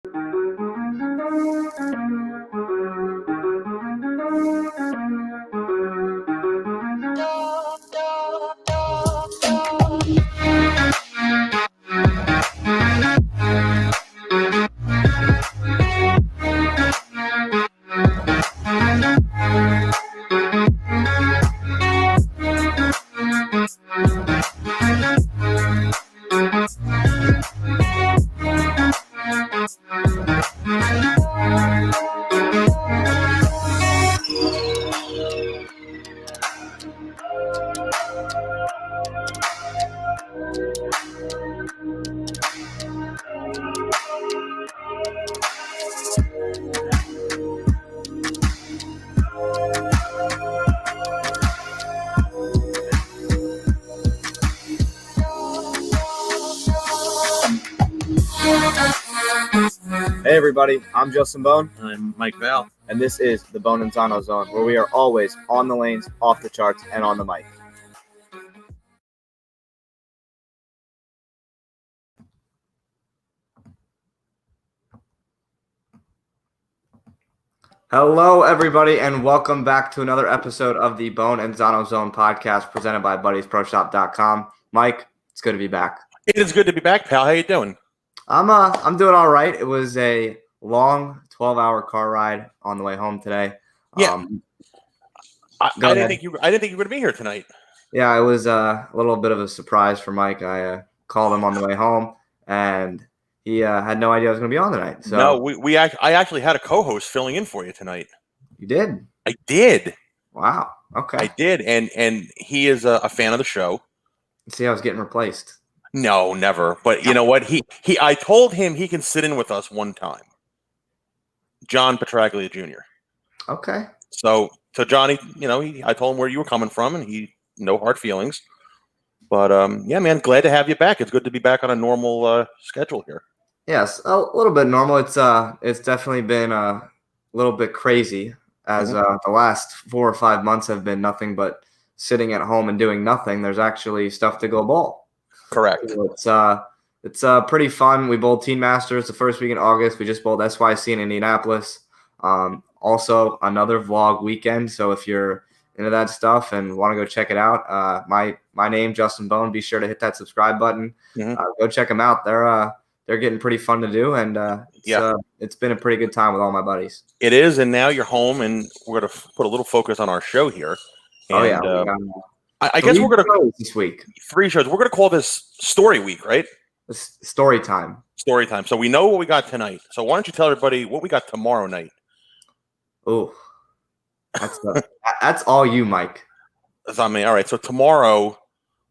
Hey everybody, I'm Justin Bohn. I'm Mike Val. And this is the Bohn N Zano Zone, where we are always on the lanes, off the charts, and on the mic. Hello everybody, and welcome back to another episode of the Bohn N Zano Zone podcast presented by BuddiesProShop.com. Mike, it's good to be back. It is good to be back, pal. How you doing? I'm doing all right. It was a long 12-hour car ride on the way home today. Yeah. I didn't think you were going to be here tonight. Yeah, it was a little bit of a surprise for Mike. I called him on the way home, and he had no idea I was going to be on tonight. So no, I actually had a co-host filling in for you tonight. You did? I did. Wow. Okay. I did, and he is a fan of the show. See, I was getting replaced. No, never. But you know what? I told him he can sit in with us one time. John Petraglia Jr. Okay. So Johnny, I told him where you were coming from, and no hard feelings. But yeah, man, glad to have you back. It's good to be back on a normal schedule here. Yes, a little bit normal. It's definitely been a little bit crazy as the last 4 or 5 months have been nothing but sitting at home and doing nothing. There's actually stuff to go bowl. Correct. So it's pretty fun. We bowled Teen Masters the first week in August. We just bowled SYC in Indianapolis. Also another vlog weekend. So if you're into that stuff and want to go check it out, my name, Justin Bohn. Be sure to hit that subscribe button. Go check them out. They're getting pretty fun to do, and it's been a pretty good time with all my buddies. It is, and now you're home, and we're going to put a little focus on our show here. And, I guess we're going to this week 3 shows. We're going to call this Story Week, right? Story time. Story time. So we know what we got tonight. So why don't you tell everybody what we got tomorrow night? Oh, that's all you, Mike. That's on me. All right. So tomorrow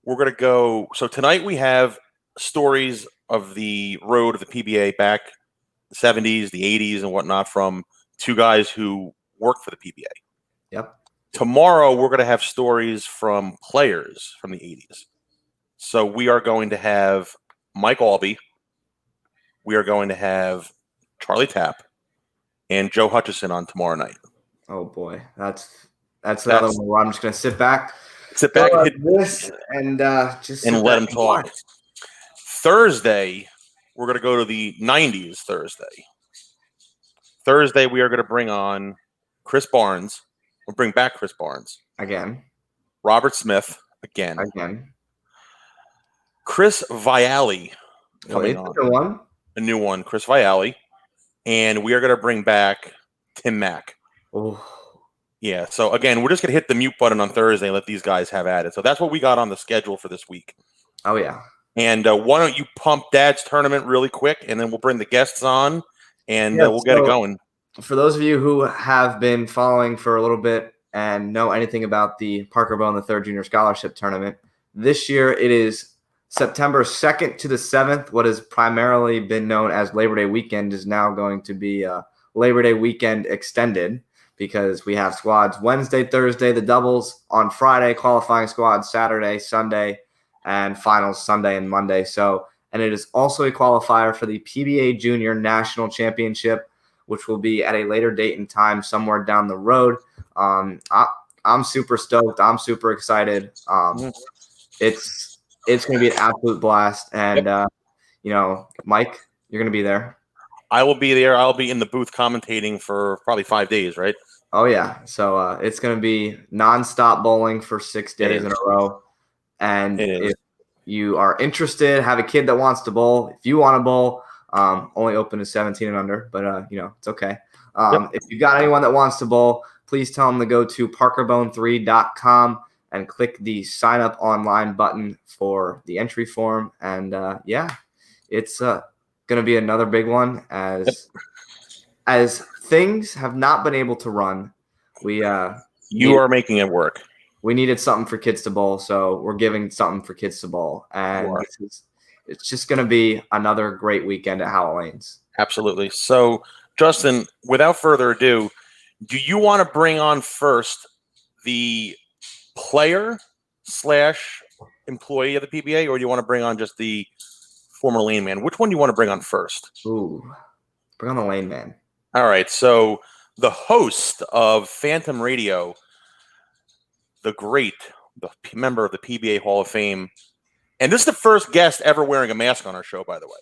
we're going to go. So tonight we have stories of the road of the PBA back the 70s, the 80s, and whatnot from 2 guys who worked for the PBA. Yep. Tomorrow we're going to have stories from players from the 80s. So we are going to have Mike Albee. We are going to have Charlie Tapp and Joe Hutchison on tomorrow night. Oh boy, that's the other one where I'm just going to sit back and hit this and just let them talk. Thursday, we're going to go to the 90s Thursday. Thursday, we are going to bring on Chris Barnes. We'll bring back Chris Barnes. Again. Robert Smith. Again. Chris Vialli. A new one. Chris Vialli. And we are going to bring back Tim Mack. Oh. Yeah, so again, we're just going to hit the mute button on Thursday and let these guys have at it. So that's what we got on the schedule for this week. Oh, yeah. And why don't you pump Dad's tournament really quick, and then we'll bring the guests on, and we'll get it going. For those of you who have been following for a little bit and know anything about the Parker Bohn the Third Junior Scholarship Tournament, this year it is September 2nd to the 7th. What has primarily been known as Labor Day weekend is now going to be Labor Day weekend extended, because we have squads Wednesday, Thursday, the doubles on Friday, qualifying squads Saturday, Sunday, and finals Sunday and Monday. And it is also a qualifier for the PBA Junior National Championship, which will be at a later date and time somewhere down the road. I'm super stoked. I'm super excited. It's going to be an absolute blast. And, Mike, you're going to be there. I will be there. I'll be in the booth commentating for probably 5 days, right? Oh yeah. So it's going to be nonstop bowling for 6 days in a row. And It is. if you are interested, have a kid that wants to bowl, if you want to bowl, only open to 17 and under, but it's okay. If you got anyone that wants to bowl, please tell them to go to parkerbone3.com and click the sign up online button for the entry form. And it's going to be another big one as things have not been able to run. You are making it work. We needed something for kids to bowl, so we're giving something for kids to bowl. And it's just going to be another great weekend at Halloween's. Absolutely. So, Justin, without further ado, do you want to bring on first the player/employee of the PBA, or do you want to bring on just the former lane man? Which one do you want to bring on first? Ooh, bring on the lane man. All right. So the host of Phantom Radio, the member of the PBA Hall of Fame, and this is the first guest ever wearing a mask on our show, by the way.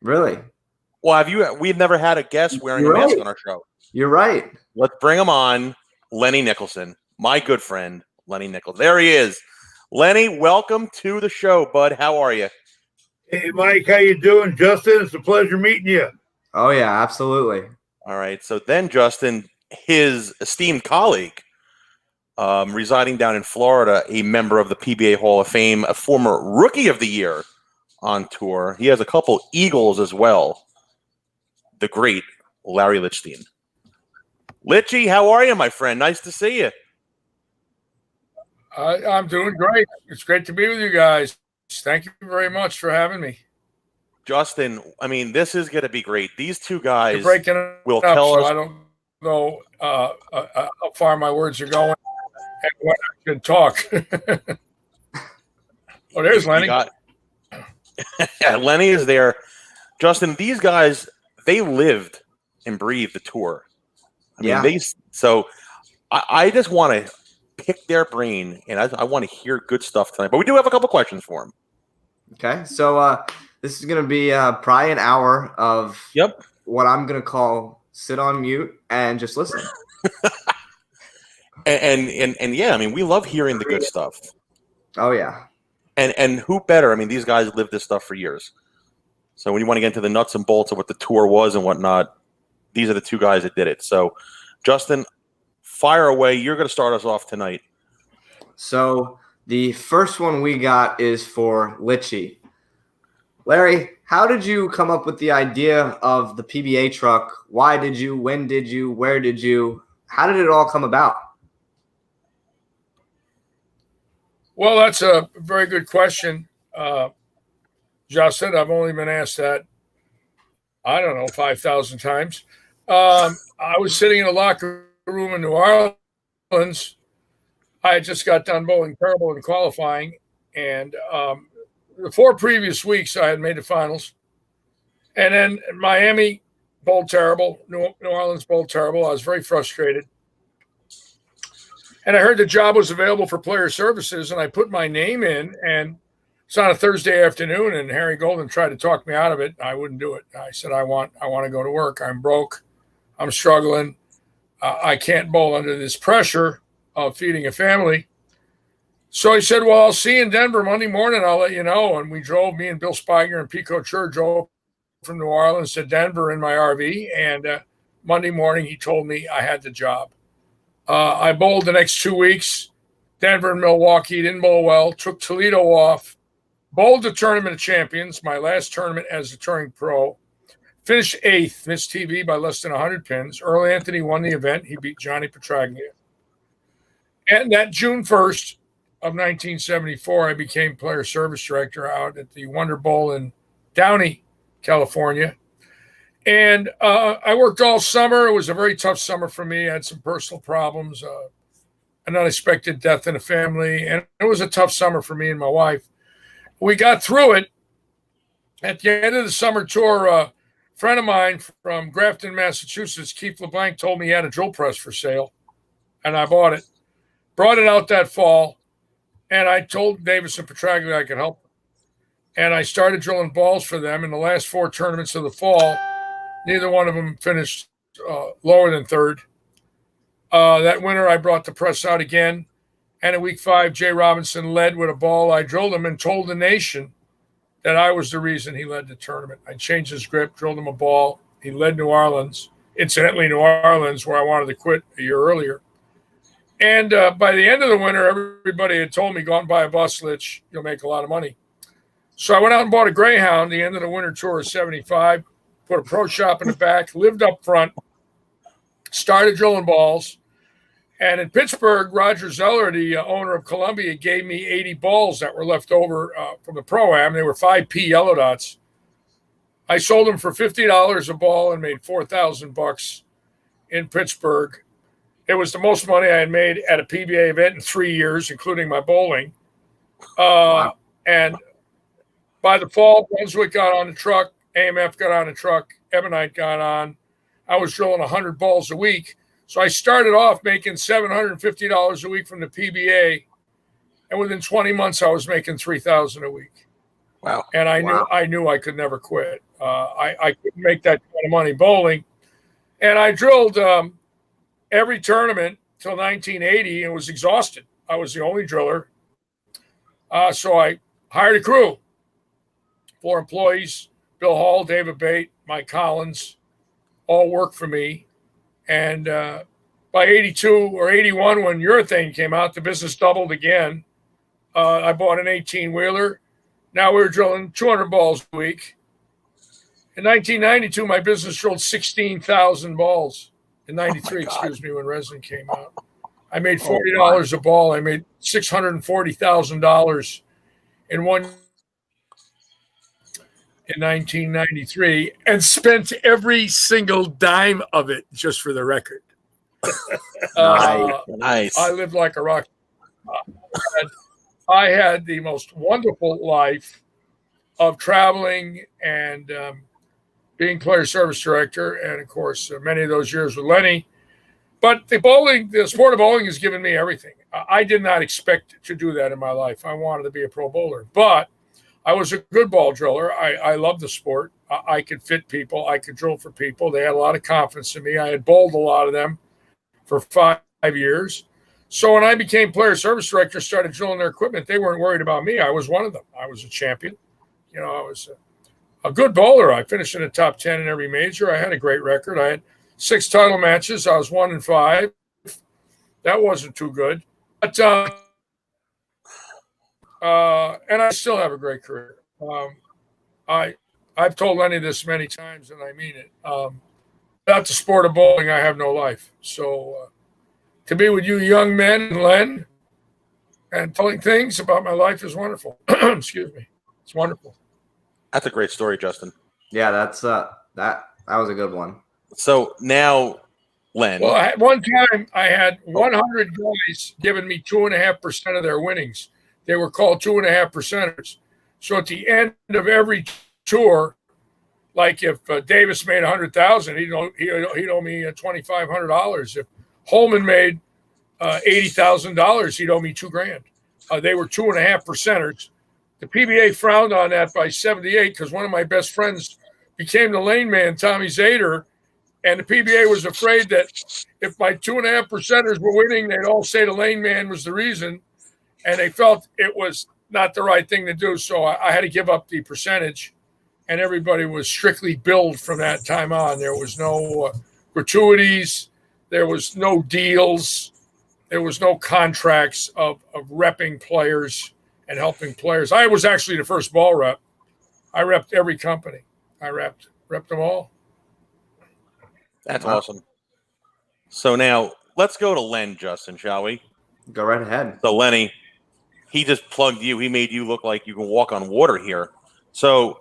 Really? Well, we've never had a guest wearing a mask on our show. You're right. Let's bring him on, Lenny Nicholson, my good friend, Lenny Nicholson. There he is. Lenny, welcome to the show, bud. How are you? Hey, Mike, how you doing? Justin, it's a pleasure meeting you. Oh, yeah, absolutely. All right. So then, Justin, his esteemed colleague, residing down in Florida, a member of the PBA Hall of Fame, a former Rookie of the Year on tour. He has a couple Eagles as well. The great Larry Lichstein. Litchy, how are you, my friend? Nice to see you. I'm doing great. It's great to be with you guys. Thank you very much for having me. Justin, I mean, this is going to be great. These two guys will tell us. I don't know how far my words are going and what I can talk. Oh, there's Lenny. Yeah, Lenny is there. Justin, these guys, they lived and breathed the tour. I mean, I just want to pick their brain, and I want to hear good stuff tonight. But we do have a couple questions for them. Okay, so this is going to be probably an hour of what I'm going to call sit on mute and just listen. and yeah, I mean, we love hearing the good stuff. Oh, yeah. And who better? I mean, these guys lived this stuff for years. So when you want to get into the nuts and bolts of what the tour was and whatnot, these are the two guys that did it. So, Justin, fire away. You're going to start us off tonight. So the first one we got is for Litchy. Larry, how did you come up with the idea of the PBA truck? Why did you? When did you? Where did you? How did it all come about? Well, that's a very good question, Justin. I've only been asked that, 5,000 times. I was sitting in a locker room in New Orleans. I had just got done bowling terrible in qualifying, and the 4 previous weeks I had made the finals. And then Miami bowled terrible. New Orleans bowled terrible. I was very frustrated. And I heard the job was available for player services, and I put my name in, and it's on a Thursday afternoon, and Harry Golden tried to talk me out of it. I wouldn't do it. I said, I want to go to work. I'm broke. I'm struggling. I can't bowl under this pressure of feeding a family. So he said, well, I'll see you in Denver Monday morning. I'll let you know. And we drove, me and Bill Spiger and Pico Chur drove from New Orleans to Denver in my RV. And Monday morning, he told me I had the job. I bowled the next 2 weeks, Denver and Milwaukee, didn't bowl well, took Toledo off, bowled the Tournament of Champions, my last tournament as a touring pro, finished 8th, missed TV by less than 100 pins. Earl Anthony won the event. He beat Johnny Petraglia. And that June 1st of 1974, I became player service director out at the Wonder Bowl in Downey, California. And I worked all summer. It was a very tough summer for me. I had some personal problems, an unexpected death in the family. And it was a tough summer for me and my wife. We got through it. At the end of the summer tour, a friend of mine from Grafton, Massachusetts, Keith LeBlanc, told me he had a drill press for sale. And I bought it. Brought it out that fall. And I told Davis and Petraglia I could help them. And I started drilling balls for them in the last 4 tournaments of the fall. Neither one of them finished lower than third. That winter, I brought the press out again. And in week 5, Jay Robinson led with a ball. I drilled him and told the nation that I was the reason he led the tournament. I changed his grip, drilled him a ball. He led New Orleans. Incidentally, New Orleans, where I wanted to quit a year earlier. And by the end of the winter, everybody had told me, go out and buy a bus, Litch. You'll make a lot of money. So I went out and bought a Greyhound the end of the winter tour of 75, put a pro shop in the back, lived up front, started drilling balls. And in Pittsburgh, Roger Zeller, the owner of Columbia, gave me 80 balls that were left over from the Pro-Am. They were 5P yellow dots. I sold them for $50 a ball and made $4,000 in Pittsburgh. It was the most money I had made at a PBA event in 3 years, including my bowling. Wow. And by the fall, Brunswick got on the truck, AMF got on the truck, Ebonite got on. I was drilling 100 balls a week. So I started off making $750 a week from the PBA, and within 20 months I was making $3,000 a week. Wow! And I knew I could never quit. I couldn't make that kind of money bowling, and I drilled every tournament till 1980 and was exhausted. I was the only driller, so I hired a crew, 4 employees: Bill Hall, David Bate, Mike Collins, all worked for me. And by 82 or 81, when urethane came out, the business doubled again. I bought an 18-wheeler. Now we were drilling 200 balls a week. In 1992, my business drilled 16,000 balls. In 93, excuse me, when resin came out. I made $40 a ball. I made $640,000 in 1993, and spent every single dime of it, just for the record. Nice. I lived like a rock. I had the most wonderful life of traveling and being player service director, and of course, many of those years with Lenny. But the sport of bowling has given me everything. I did not expect to do that in my life. I wanted to be a pro bowler, but I was a good ball driller. I loved the sport. I could fit people. I could drill for people. They had a lot of confidence in me. I had bowled a lot of them for 5 years. So when I became player service director, started drilling their equipment, they weren't worried about me. I was one of them. I was a champion. I was a good bowler. I finished in the top 10 in every major. I had a great record. I had 6 title matches. I was 1-5. That wasn't too good. But and I still have a great career. I've told Lenny this many times, and I mean it. Without the sport of bowling, I have no life. So to be with you young men, Len, and telling things about my life is wonderful. Excuse me. It's wonderful. That's a great story, Justin. Yeah, that's that was a good one. So now, Len. Well, at one time I had 100 guys giving me 2.5% of their winnings. They were called 2.5%ers. So at the end of every tour, like if Davis made $100,000, he'd owe me $2,500. If Holman made $80,000, he'd owe me $2,000. They were 2.5%ers. The PBA frowned on that by 78 because one of my best friends became the lane man, Tommy Zader, and the PBA was afraid that if my 2.5%ers were winning, they'd all say the lane man was the reason, and they felt it was not the right thing to do. So I had to give up the percentage, and everybody was strictly billed from that time on. There was no gratuities. There was no deals. There was no contracts of repping players and helping players. I was actually the first ball rep. I repped every company. I repped them all. That's awesome. So now let's go to Len, Justin, shall we? Go right ahead. So Lenny, he just plugged you. He made you look like you can walk on water here. So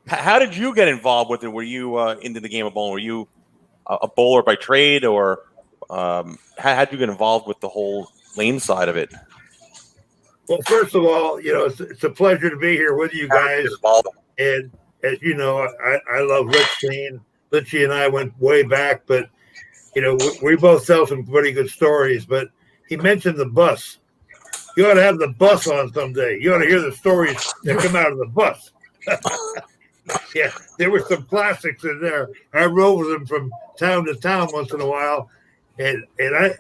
how did you get involved with it? Were you into the game of bowling? Were you a bowler by trade, or how did you get involved with the whole lane side of it? Well, first of all, it's a pleasure to be here with you guys. And as you know, I love Lichstein. Litchie and I went way back, but we both tell some pretty good stories. But he mentioned the bus. You ought to have the bus on someday. You ought to hear the stories that come out of the bus. Yeah, there were some classics in there. I rode with them from town to town once in a while, and I,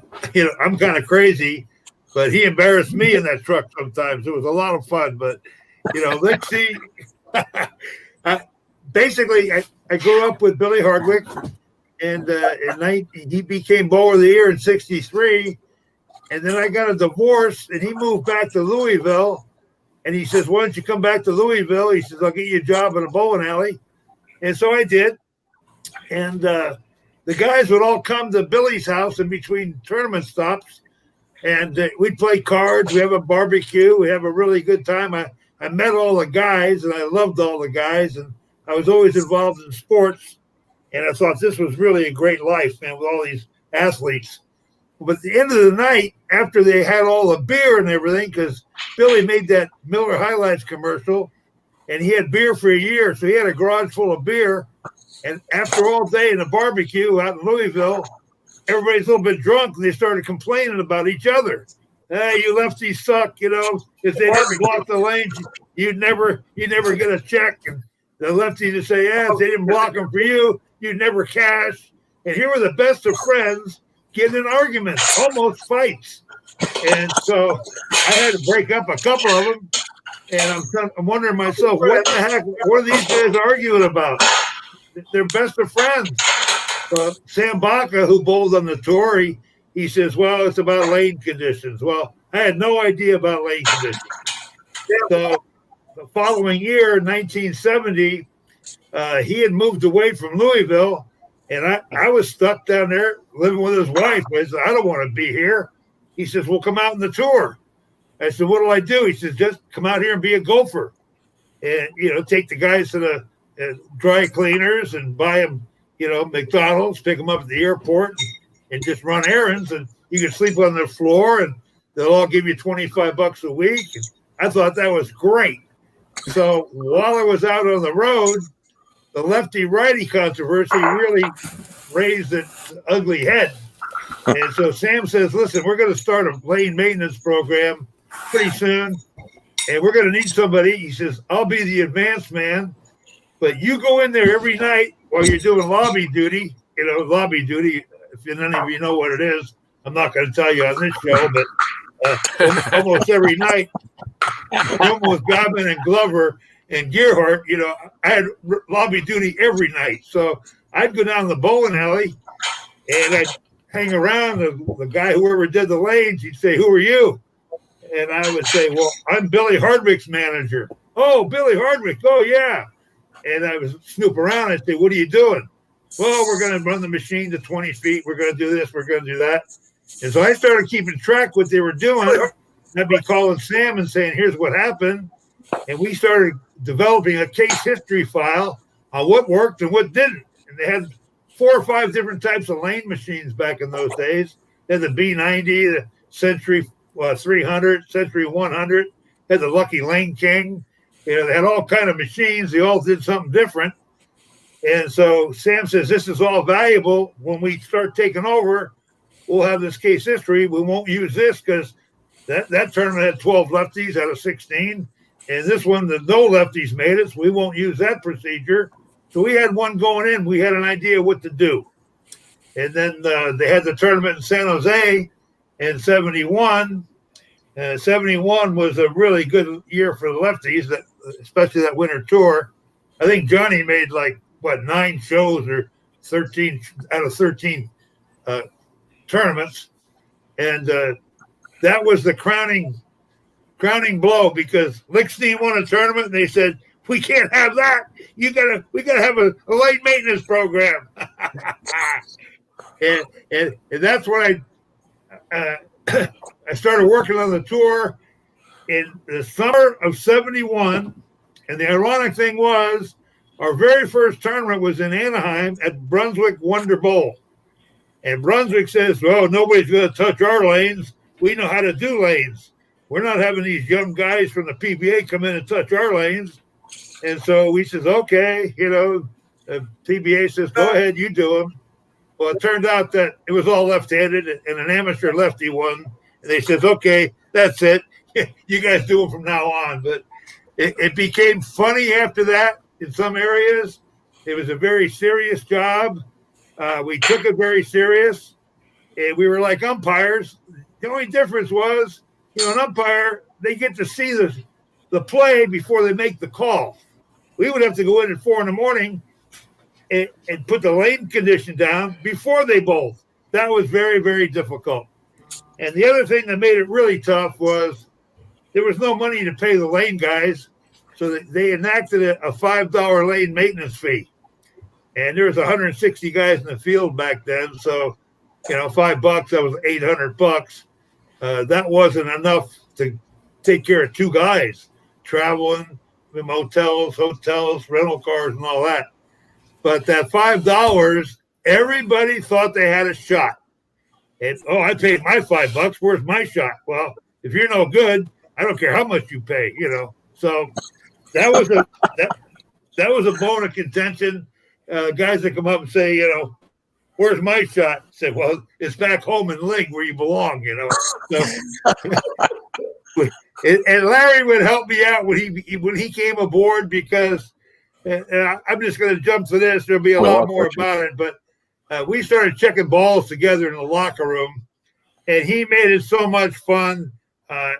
I'm kind of crazy, but he embarrassed me in that truck sometimes. It was a lot of fun, but let's see. Basically, I grew up with Billy Hardwick, and he became Bow of the Year in '63, and then I got a divorce, and he moved back to Louisville. And he says, why don't you come back to Louisville? He says, I'll get you a job at a bowling alley. And so I did. And the guys would all come to Billy's house in between tournament stops. And we'd play cards. We have a barbecue. We have a really good time. I met all the guys, and I loved all the guys. And I was always involved in sports. And I thought this was really a great life, man, with all these athletes. But at the end of the night, after they had all the beer and everything, because Billy made that Miller Highlights commercial, and he had beer for a year, so he had a garage full of beer. And after all day in the barbecue out in Louisville, everybody's a little bit drunk, and they started complaining about each other. Hey, you lefties suck, if they didn't block the lanes, you'd never get a check. And the lefties would say, yeah, if they didn't block them for you, you'd never cash. And here were the best of friends getting in arguments, almost fights. And so I had to break up a couple of them. And I'm wondering myself, what the heck? What are these guys arguing about? They're best of friends. Sam Baca, who bowled on the tour, he says, well, it's about lane conditions. Well, I had no idea about lane conditions. So the following year, 1970, he had moved away from Louisville. And I was stuck down there living with his wife. I said, I don't want to be here. He says, well, come out on the tour. I said, what do I do? He says, just come out here and be a gopher. And, take the guys to the dry cleaners and buy them, McDonald's, pick them up at the airport and just run errands. And you can sleep on the floor and they'll all give you $25 a week. And I thought that was great. So while I was out on the road, the lefty-righty controversy really raised its ugly head. And so Sam says, listen, we're going to start a lane maintenance program pretty soon, and we're going to need somebody. He says, I'll be the advanced man, but you go in there every night while you're doing lobby duty. Lobby duty, if none of you know what it is, I'm not going to tell you on this show, but almost every night, almost Godman and Glover and Gearhart, I had lobby duty every night. So I'd go down the bowling alley and I'd hang around. The guy, whoever did the lanes, he'd say, who are you? And I would say, well, I'm Billy Hardwick's manager. Oh, Billy Hardwick. Oh, yeah. And I was snoop around. I'd say, what are you doing? Well, we're going to run the machine to 20 feet. We're going to do this. We're going to do that. And so I started keeping track what they were doing. I'd be calling Sam and saying, here's what happened. And we started developing a case history file on what worked and what didn't. And they had 4 or 5 different types of lane machines back in those days. They had the B90, the Century 300, Century 100, they had the Lucky Lane King. They had all kind of machines. They all did something different. And so Sam says, this is all valuable. When we start taking over, we'll have this case history. We won't use this because that tournament had 12 lefties out of 16. And this one, the no lefties made it, so we won't use that procedure. So we had one going in. We had an idea what to do. And then they had the tournament in San Jose in 71. 71 was a really good year for the lefties, especially that winter tour. I think Johnny made 9 shows or 13 out of 13 tournaments. And that was the crowning blow because Lichstein won a tournament and they said, we can't have that. We gotta have a lane maintenance program. and that's when I started working on the tour in the summer of 71. And the ironic thing was our very first tournament was in Anaheim at Brunswick Wonder Bowl. And Brunswick says, well, nobody's going to touch our lanes. We know how to do lanes. We're not having these young guys from the PBA come in and touch our lanes. And so we says, okay, the PBA says, go ahead, you do them. Well, it turned out that it was all left-handed and an amateur lefty won. And they says, okay, that's it. You guys do them from now on. But it became funny after that. in some areas. It was a very serious job. We took it very serious, and we were like umpires. The only difference was, an umpire, they get to see the play before they make the call. We would have to go in at 4 a.m. and put the lane condition down before they bowled. That was very, very difficult. And the other thing that made it really tough was there was no money to pay the lane guys, so they enacted a $5 lane maintenance fee. And there was 160 guys in the field back then, so $5, that was $800. That wasn't enough to take care of 2 guys traveling, motels, hotels, rental cars, and all that. But that $5, everybody thought they had a shot. And, I paid my $5. Where's my shot? Well, if you're no good, I don't care how much you pay, So that was a bone of contention. Guys that come up and say, where's my shot? I said, well, it's back home in Ling where you belong, So, and Larry would help me out when he came aboard because, and I'm just going to jump to this. There'll be a lot more about it, but we started checking balls together in the locker room, and he made it so much fun.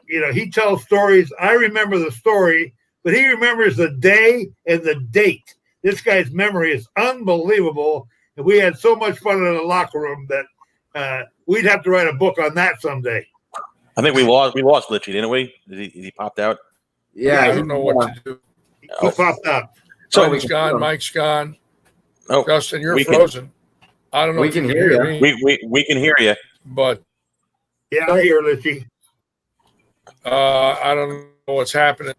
He tells stories. I remember the story, but he remembers the day and the date. This guy's memory is unbelievable, and we had so much fun in the locker room that we'd have to write a book on that someday. I think we lost Litchie, didn't we? He popped out? Yeah, I don't know what to do. He popped out. So Mike's gone. Mike's gone. Oh, Justin, you're frozen. I don't know if you can hear me. We can hear you. But yeah, I hear Litchie. I don't know what's happening.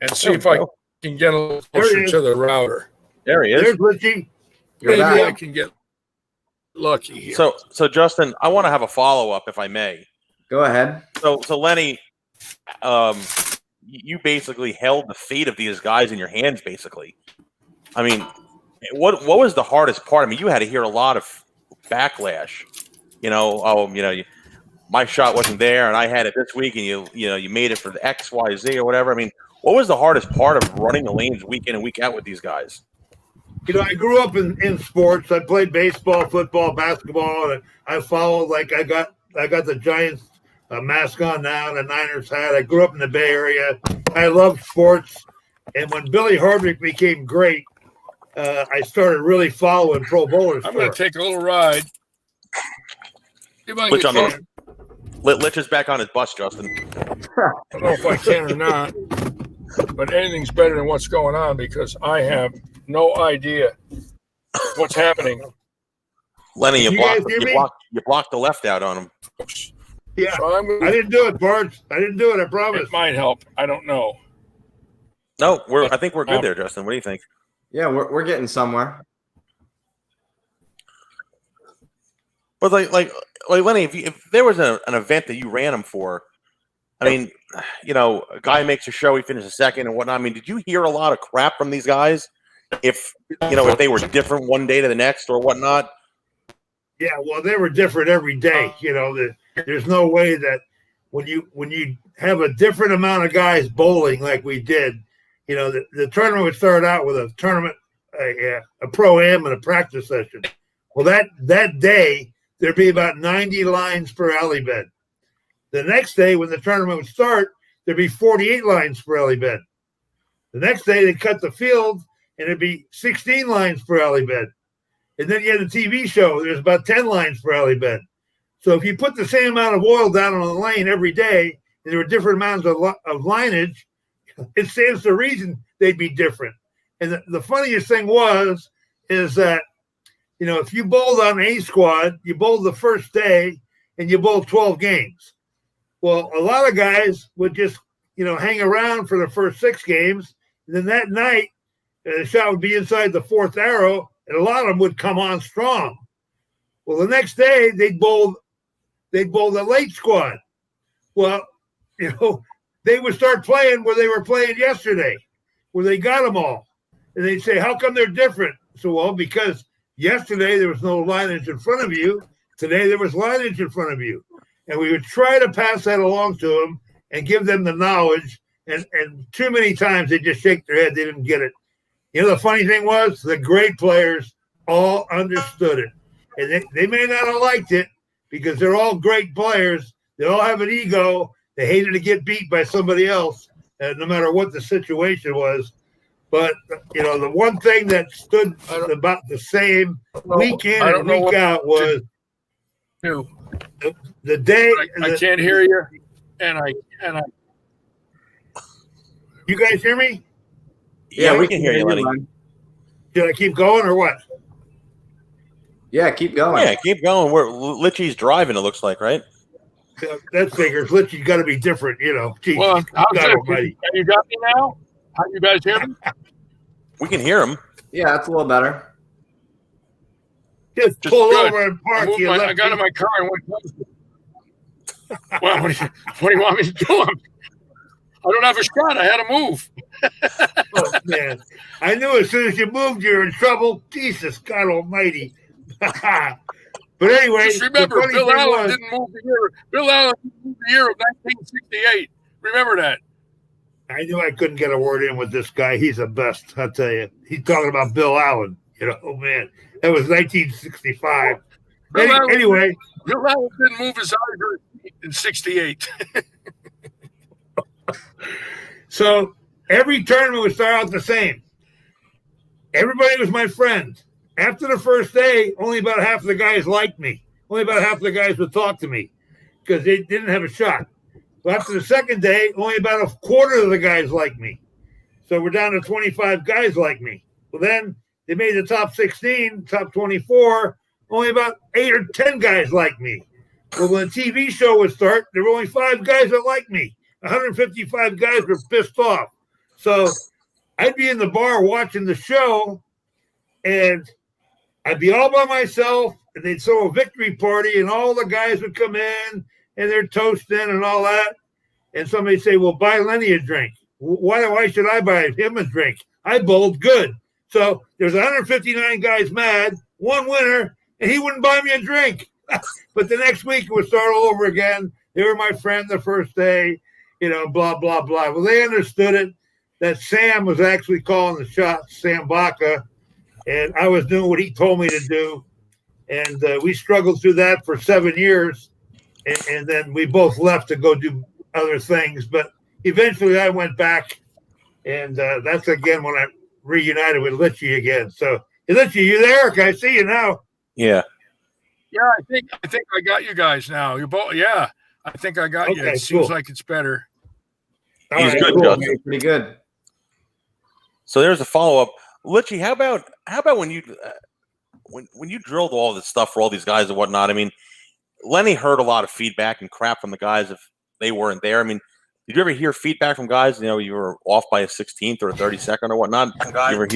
And see if I can get a little closer to the router. There he is. There's Litchie. Maybe I can get lucky here. So Justin, I want to have a follow-up if I may. Go ahead. So Lenny, you basically held the fate of these guys in your hands, basically. I mean, what was the hardest part? I mean, you had to hear a lot of backlash. My shot wasn't there, and I had it this week, and you made it for the X, Y, Z, or whatever. I mean, what was the hardest part of running the lanes week in and week out with these guys? I grew up in sports. I played baseball, football, basketball, and I followed. Like I got the Giants mask on now, and the Niners hat. I grew up in the Bay Area. I loved sports, and when Billy Hardwick became great, I started really following pro bowlers. I'm going to take a little ride. Litch is back on his bus, Justin. I don't know if I can or not, but anything's better than what's going on because I have no idea what's happening. Lenny, you blocked the left out on him. Yeah, so I didn't do it, Bart. I didn't do it. I promise. It might help. I don't know. No, I think we're good there, Justin. What do you think? Yeah, we're getting somewhere. But like Lenny, if there was an event that you ran him for, I mean, a guy makes a show, he finishes second and whatnot. I mean, did you hear a lot of crap from these guys? If they were different one day to the next or whatnot? Yeah, well, they were different every day. There's no way that when you have a different amount of guys bowling like we did, the tournament would start out with a tournament, a pro-am and a practice session. Well, that day, there'd be about 90 lines per alley bed. The next day, when the tournament would start, there'd be 48 lines per alley bed. The next day, they'd cut the field, and it'd be 16 lines per alley bed. And then you had a TV show. There's about 10 lines per alley bed. So if you put the same amount of oil down on the lane every day, and there were different amounts of lineage, it stands to reason they'd be different. And the funniest thing is that, if you bowled on A squad, you bowled the first day, and you bowled 12 games. Well, a lot of guys would just, hang around for the first 6 games. And then that night, the shot would be inside the 4th arrow, and a lot of them would come on strong. Well, the next day, they'd bowl the late squad. Well, they would start playing where they were playing yesterday, where they got them all. And they'd say, how come they're different? So, well, because yesterday there was no lineage in front of you. Today there was lineage in front of you. And we would try to pass that along to them and give them the knowledge and too many times they just shake their head. They didn't get it. You know, the funny thing was the great players all understood it. And they may not have liked it because they're all great players. They all have an ego. They hated to get beat by somebody else, no matter what the situation was. But, you know, the one thing that stood about the same week in and week out was the day. I can't hear you. And I. You guys hear me? Yeah, we can hear you, Lenny. Should I keep going or what? Yeah, keep going. Yeah, keep going. Litchy's driving, it looks like, right? That figures. Litchy's got to be different, you know. Jeez, well, can you got me now? How you guys hear me? We can hear him. Yeah, that's a little better. Just pull over and park. I got in my car and went. Well, what do you want me to do? I don't have a shot. I had to move. Oh, man. I knew as soon as you moved, you're in trouble. Jesus, God almighty. But anyway. Just remember, Bill Allen didn't move the year. Bill Allen didn't move the year of 1968. Remember that. I knew I couldn't get a word in with this guy. He's the best, I'll tell you. He's talking about Bill Allen. You know, oh, man. That was 1965. Anyway. Bill Allen didn't move his ivory in 68. So every tournament would start out the same. Everybody was my friend. After the first day, only about half of the guys liked me. Only about half of the guys would talk to me because they didn't have a shot. Well, after the second day, only about a quarter of the guys liked me. So we're down to 25 guys like me. Well, then they made the top 16, top 24. Only about 8 or 10 guys liked me. Well, when the TV show would start, there were only 5 guys that liked me. 155 guys were pissed off. So I'd be in the bar watching the show, and I'd be all by myself, and they'd throw a victory party, and all the guys would come in, and they're toasting and all that. And somebody say, well, buy Lenny a drink. Why should I buy him a drink? I bowled good. So there's 159 guys mad, one winner, and he wouldn't buy me a drink. But the next week it would start all over again. They were my friend the first day. You know, blah, blah, blah. Well, they understood it, that Sam was actually calling the shots, Sam Baca, and I was doing what he told me to do. And we struggled through that for 7 years, and then we both left to go do other things. But eventually I went back, and that's, again, when I reunited with Litchy again. So, Litchy, you there? Can I see you now? Yeah. Yeah, I think I got you guys now. You're both, yeah. I think I got you. It seems like it's better. He's good, cool. Justin. Pretty good. So there's a follow-up. Litchy, how about when you when you drilled all this stuff for all these guys and whatnot? I mean, Lenny heard a lot of feedback and crap from the guys if they weren't there. I mean, did you ever hear feedback from guys? You know, you were off by a 16th or a 32nd or whatnot. You ever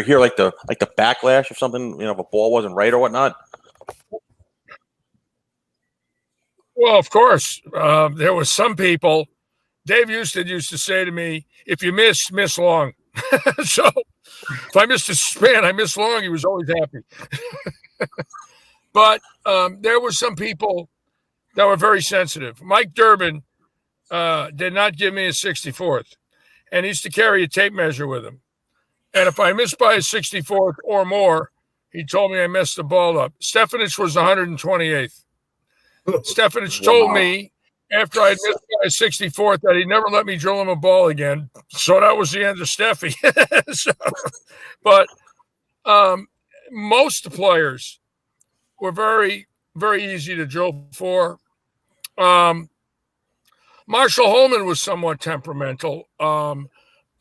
hear like the backlash or something? You know, if a ball wasn't right or whatnot. Well, of course, there was some people. Dave Houston used to say to me, if you miss long. So if I missed a spin, I missed long. He was always happy. But there were some people that were very sensitive. Mike Durbin did not give me a 64th, and he used to carry a tape measure with him. And if I missed by a 64th or more, he told me I messed the ball up. Stefanich was 128th. Stefanich told me after I missed by a 64th that he'd never let me drill him a ball again. So that was the end of Steffi. But most players were very, very easy to drill for. Marshall Holman was somewhat temperamental.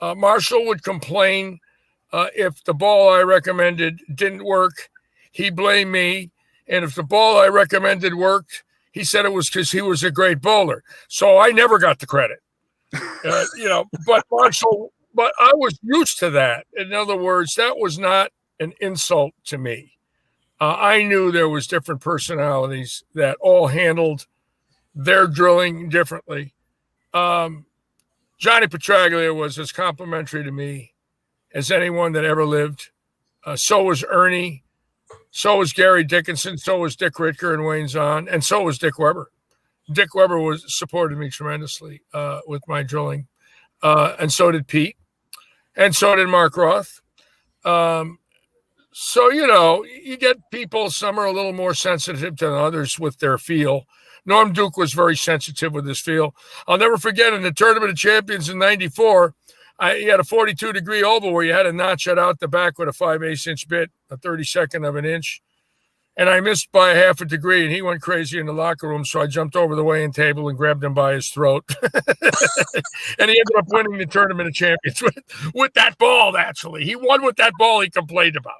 Marshall would complain if the ball I recommended didn't work. He blamed me. And if the ball I recommended worked, he said it was because he was a great bowler. So I never got the credit. But Marshall, but I was used to that. In other words, that was not an insult to me. I knew there was different personalities that all handled their drilling differently. Johnny Petraglia was as complimentary to me as anyone that ever lived. So was Ernie. So was Gary Dickinson. So was Dick Ritker and Wayne Zahn. And so was Dick Weber. Dick Weber supported me tremendously with my drilling, and so did Pete, and so did Mark Roth. So, you get people, some are a little more sensitive than others with their feel. Norm Duke was very sensitive with his feel. I'll never forget in the Tournament of Champions in 94, he had a 42-degree oval where you had to notch it out the back with a 5/8-inch bit, a 32nd of an inch. And I missed by a half a degree, and he went crazy in the locker room, so I jumped over the weighing table and grabbed him by his throat. And he ended up winning the Tournament of Champions with that ball, actually. He won with that ball he complained about.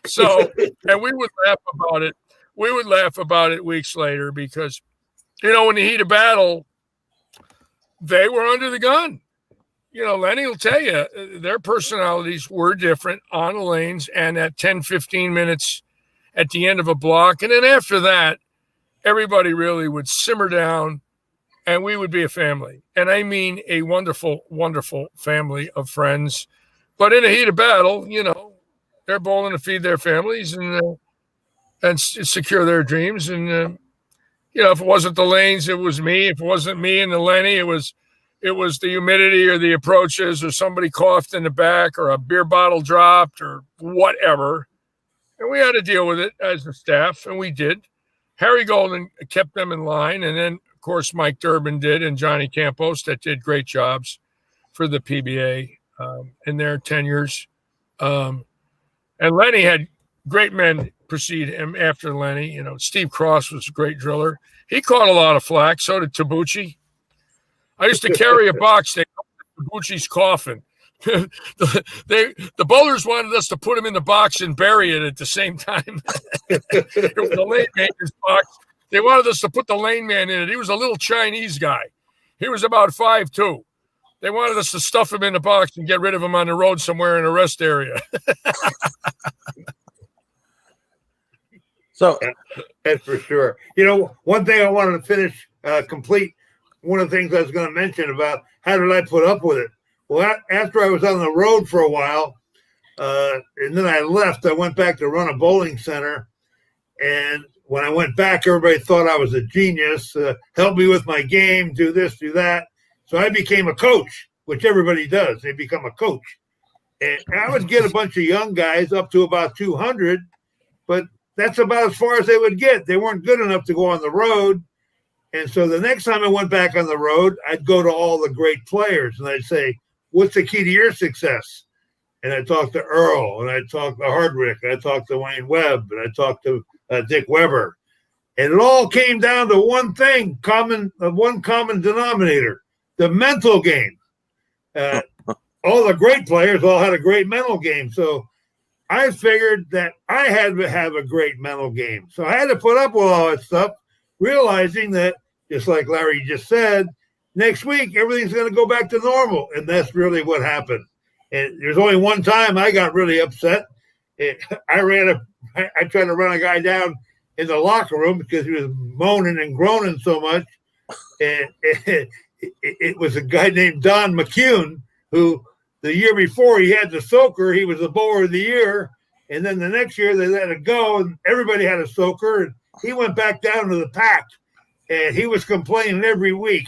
So, and we would laugh about it. We would laugh about it weeks later because, in the heat of battle, they were under the gun. Lenny will tell you their personalities were different on the lanes and at 10, 15 minutes at the end of a block. And then after that, everybody really would simmer down and we would be a family. And I mean a wonderful, wonderful family of friends. But in the heat of battle, they're bowling to feed their families and secure their dreams. And, if it wasn't the lanes, it was me. If it wasn't me and the Lenny, it was the humidity or the approaches or somebody coughed in the back or a beer bottle dropped or whatever. And we had to deal with it as a staff, and we did. Harry Golden kept them in line, and then, of course, Mike Durbin did and Johnny Campos that did great jobs for the PBA in their tenures. And Lenny had great men precede him after Lenny. Steve Cross was a great driller. He caught a lot of flack. So did Tabucci. I used to carry a box. They called Tabucci's coffin. The bowlers wanted us to put him in the box and bury it at the same time. It was the lane man's box. They wanted us to put the lane man in it. He was a little Chinese guy. He was about 5'2". They wanted us to stuff him in the box and get rid of him on the road somewhere in a rest area. So that's for sure. One thing I wanted to finish complete. One of the things I was going to mention about how did I put up with it? Well, after I was on the road for a while, and then I left, I went back to run a bowling center. And when I went back, everybody thought I was a genius, help me with my game, do this, do that. So I became a coach, which everybody does. They become a coach. And I would get a bunch of young guys up to about 200, but that's about as far as they would get. They weren't good enough to go on the road. And so the next time I went back on the road, I'd go to all the great players and I'd say, what's the key to your success? And I'd talk to Earl, and I'd talk to Hardwick, and I'd talk to Wayne Webb, and I'd talk to Dick Weber. And it all came down to one thing, one common denominator, the mental game. All the great players all had a great mental game. So I figured that I had to have a great mental game. So I had to put up with all that stuff, realizing that, just like Larry just said, next week everything's going to go back to normal. And that's really what happened. And there's only one time I got really upset. I tried to run a guy down in the locker room because he was moaning and groaning so much. And it was a guy named Don McCune, who the year before he had the soaker. He was the bowler of the year. And then the next year they let it go and everybody had a soaker. And he went back down to the pack and he was complaining every week.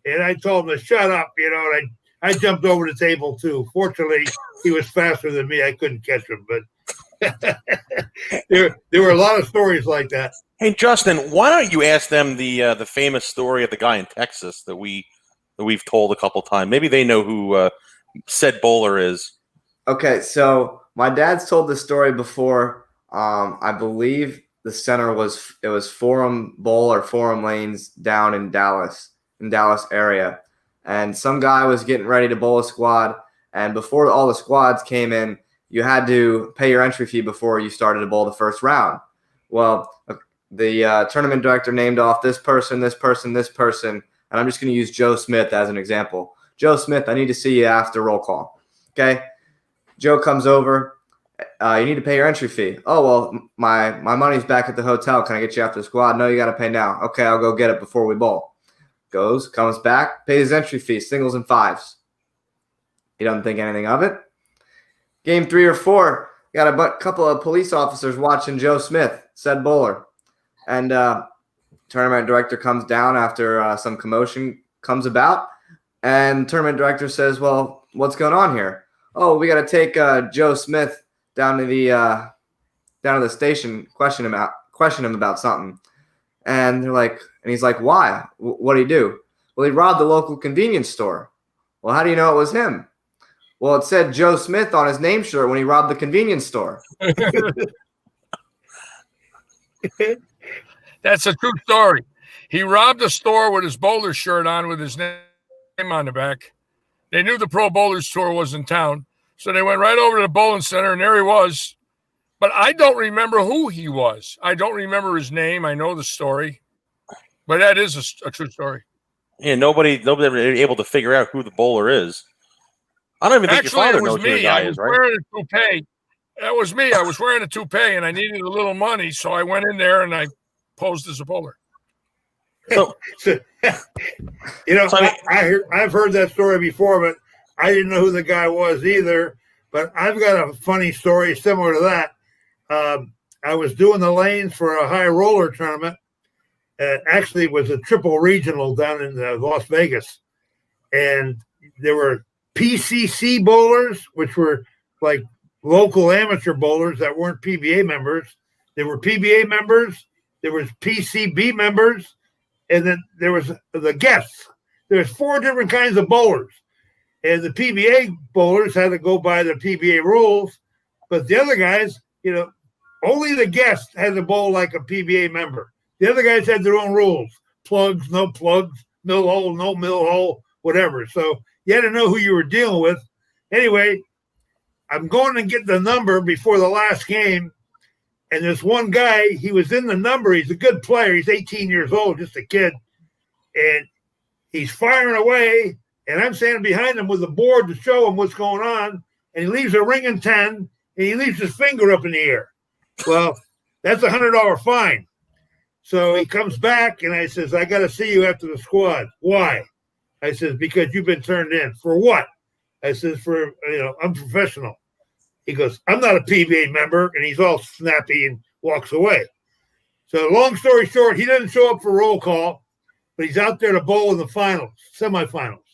And I told him to shut up, and I jumped over the table too. Fortunately, he was faster than me. I couldn't catch him, but there were a lot of stories like that. Hey, Justin, why don't you ask them the famous story of the guy in Texas that we've told a couple times? Maybe they know who said bowler is. Okay, so my dad's told this story before. I believe the center was Forum Bowl or Forum Lanes down in Dallas area. And some guy was getting ready to bowl a squad. And before all the squads came in, you had to pay your entry fee before you started to bowl the first round. Well, the tournament director named off this person, this person, this person. And I'm just going to use Joe Smith as an example. Joe Smith, I need to see you after roll call. Okay. Joe comes over. You need to pay your entry fee. Oh, well, my money's back at the hotel. Can I get you after the squad? No, you got to pay now. Okay, I'll go get it before we bowl. Comes back, pays his entry fee, singles and fives. He doesn't think anything of it. Game 3 or 4, got a couple of police officers watching Joe Smith, said bowler. And tournament director comes down after some commotion comes about, and tournament director says, "Well, what's going on here?" "Oh, we got to take Joe Smith down to the station, question him about something." And he's like, "Why? What did he do?" "Well, he robbed the local convenience store." "Well, how do you know it was him?" "Well, it said Joe Smith on his name shirt when he robbed the convenience store." That's a true story. He robbed a store with his bowler shirt on with his name on the back. They knew the Pro Bowlers Tour was in town, so they went right over to the bowling center, and there he was. But I don't remember who he was. I don't remember his name. I know the story, but that is a true story. Yeah, nobody ever able to figure out who the bowler is. I don't even think your father knows who the guy is, right? Wearing a toupee. That was me. I was wearing a toupee, and I needed a little money, so I went in there and I posed as a bowler. So, I've heard that story before, but I didn't know who the guy was either. But I've got a funny story similar to that. I was doing the lanes for a high roller tournament. Actually, it was a triple regional down in Las Vegas. And there were PCC bowlers, which were like local amateur bowlers that weren't PBA members. There were PBA members. There was PCB members. And then there was the guests. There's 4 different kinds of bowlers. And the PBA bowlers had to go by the PBA rules. But the other guys, only the guests had to bowl like a PBA member. The other guys had their own rules. Plugs, no plugs, mill hole, no mill hole, whatever. So you had to know who you were dealing with. Anyway, I'm going to get the number before the last game. And there's one guy, he was in the number. He's a good player. He's 18 years old, just a kid. And he's firing away. And I'm standing behind him with the board to show him what's going on. And he leaves a ring in 10, and he leaves his finger up in the air. Well, that's a $100 fine. So he comes back, and I says, "I got to see you after the squad." "Why?" I says, "Because you've been turned in." "For what?" I says, "For, unprofessional." He goes, "I'm not a PBA member," and he's all snappy and walks away. So long story short, he doesn't show up for roll call, but he's out there to bowl in the finals, semifinals.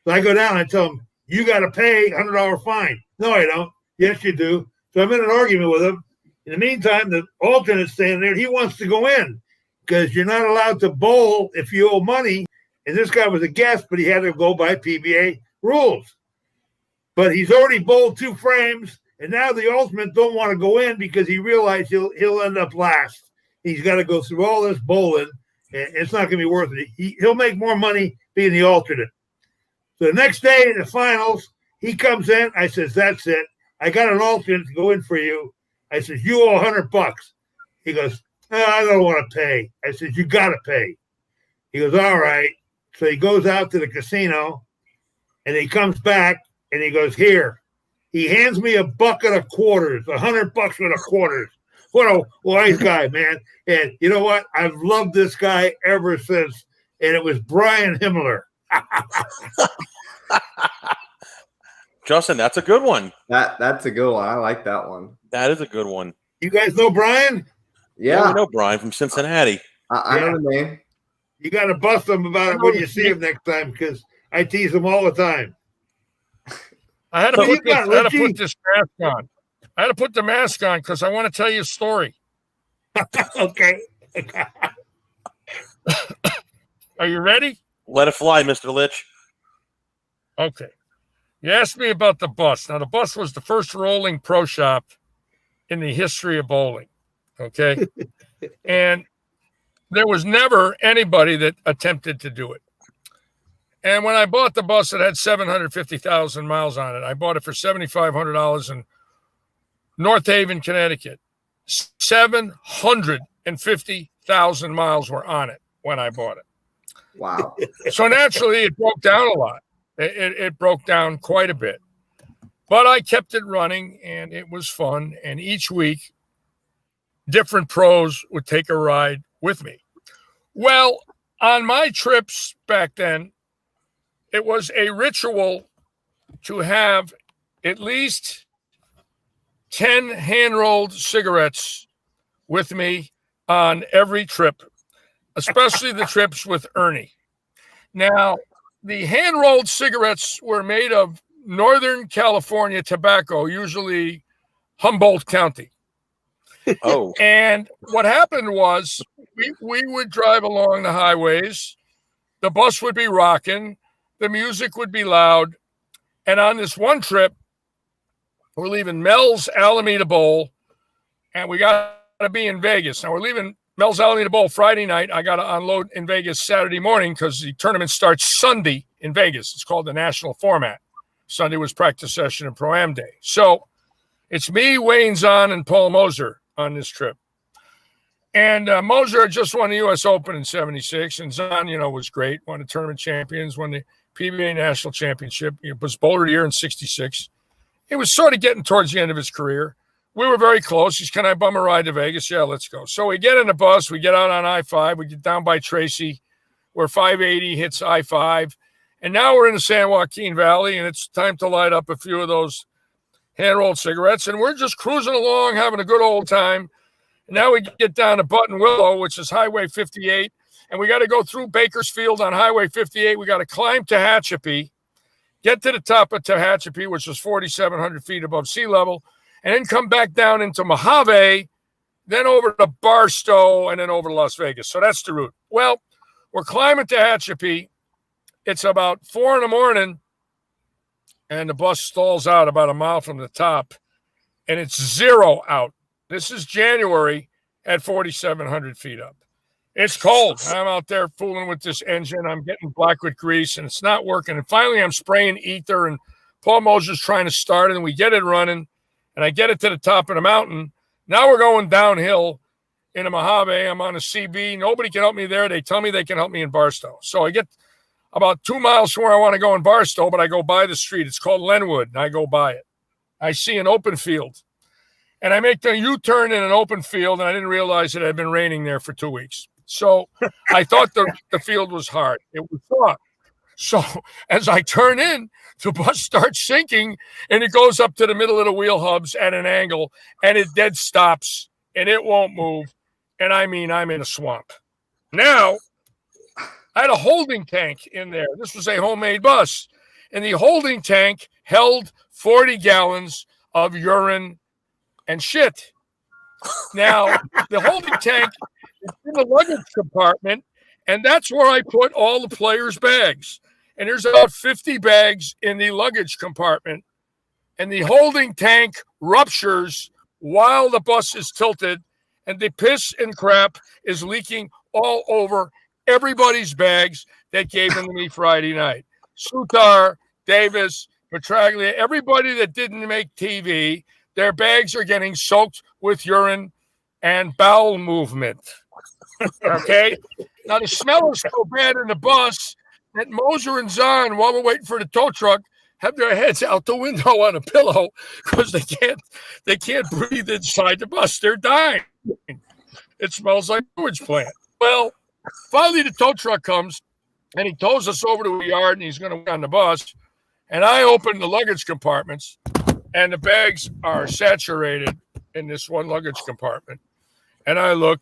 So I go down and I tell him, "You got to pay $100 fine." "No, I don't." "Yes, you do." So I'm in an argument with him. In the meantime, the alternate's standing there. He wants to go in because you're not allowed to bowl if you owe money. And this guy was a guest, but he had to go by PBA rules. But he's already bowled 2 frames, and now the ultimate don't want to go in because he realized he'll end up last. He's got to go through all this bowling, and it's not going to be worth it. He'll make more money being the alternate. So the next day in the finals, he comes in. I says, "That's it. I got an alternate to go in for you." I says, "You owe $100. He goes, "I don't want to pay." I says, "You got to pay." He goes, "All right." So he goes out to the casino, and he comes back. And he goes, "Here." He hands me a bucket of quarters, $100 worth of quarters. What a wise guy, man. And you know what? I've loved this guy ever since. And it was Brian Himmler. Justin, that's a good one. That's a good one. I like that one. That is a good one. You guys know Brian? Yeah. We know Brian from Cincinnati. I know the name. You got to bust him about it when you see him next time because I tease him all the time. I had to put this mask on. I had to put the mask on because I want to tell you a story. Okay. Are you ready? Let it fly, Mr. Lich. Okay. You asked me about the bus. Now, the bus was the first rolling pro shop in the history of bowling. Okay. And there was never anybody that attempted to do it. And when I bought the bus, it had 750,000 miles on it. I bought it for $7,500 in North Haven, Connecticut. 750,000 miles were on it when I bought it. Wow. So naturally, it broke down a lot. It broke down quite a bit. But I kept it running, and it was fun. And each week, different pros would take a ride with me. Well, on my trips back then, it was a ritual to have at least 10 hand-rolled cigarettes with me on every trip. especially the trips with Ernie. Now, the hand-rolled cigarettes were made of Northern California tobacco, usually Humboldt County. Oh. And what happened was we would drive along the highways. The bus would be rocking. The music would be loud. And on this one trip, we're leaving Mel's Alameda Bowl, and we got to be in Vegas. Now, we're leaving Mel's Alameda Bowl Friday night. I got to unload in Vegas Saturday morning because the tournament starts Sunday in Vegas. It's called the National Format. Sunday was practice session and Pro-Am Day. So it's me, Wayne Zahn, and Paul Moser on this trip. And Moser had just won the U.S. Open in 76, and Zahn, was great. Won the tournament champions, won the PBA National Championship. He was Bowler of the Year in 66. He was sort of getting towards the end of his career. We were very close. He's, can I bum a ride to Vegas? Yeah, let's go. So we get in the bus. We get out on I-5. We get down by Tracy where 580 hits I-5. And now we're in the San Joaquin Valley, and it's time to light up a few of those hand-rolled cigarettes. And we're just cruising along, having a good old time. And now we get down to Button Willow, which is Highway 58. And we got to go through Bakersfield on Highway 58. We got to climb Tehachapi, get to the top of Tehachapi, which is 4,700 feet above sea level, and then come back down into Mojave, then over to Barstow, and then over to Las Vegas. So that's the route. Well, we're climbing Tehachapi. It's about 4 a.m, and the bus stalls out about a mile from the top, and it's 0 out. This is January at 4,700 feet up. It's cold. I'm out there fooling with this engine. I'm getting black with grease, and it's not working. And finally, I'm spraying ether, and Paul Moser's trying to start it, and we get it running, and I get it to the top of the mountain. Now we're going downhill into Mojave. I'm on a CB. Nobody can help me there. They tell me they can help me in Barstow. So I get about 2 miles from where I want to go in Barstow, but I go by the street. It's called Lenwood, and I go by it. I see an open field, and I make the U-turn in an open field, and I didn't realize it had been raining there for 2 weeks. So I thought the field was hard. It was soft. So as I turn in, the bus starts sinking, and it goes up to the middle of the wheel hubs at an angle, and it dead stops, and it won't move. And I mean, I'm in a swamp. Now, I had a holding tank in there. This was a homemade bus, and the holding tank held 40 gallons of urine and shit. Now, the holding tank is in the luggage compartment, and that's where I put all the players' bags. And there's about 50 bags in the luggage compartment, and the holding tank ruptures while the bus is tilted, and the piss and crap is leaking all over everybody's bags that gave them to me Friday night. Sutar, Davis, Petraglia, everybody that didn't make TV, their bags are getting soaked with urine and bowel movement. Okay? Now, the smell is so bad in the bus that Moser and Zahn, while we're waiting for the tow truck, have their heads out the window on a pillow because they can't breathe inside the bus. They're dying. It smells like a sewage plant. Well, finally the tow truck comes, and he tows us over to a yard, and he's going to get on the bus. And I open the luggage compartments, and the bags are saturated in this one luggage compartment. And I look,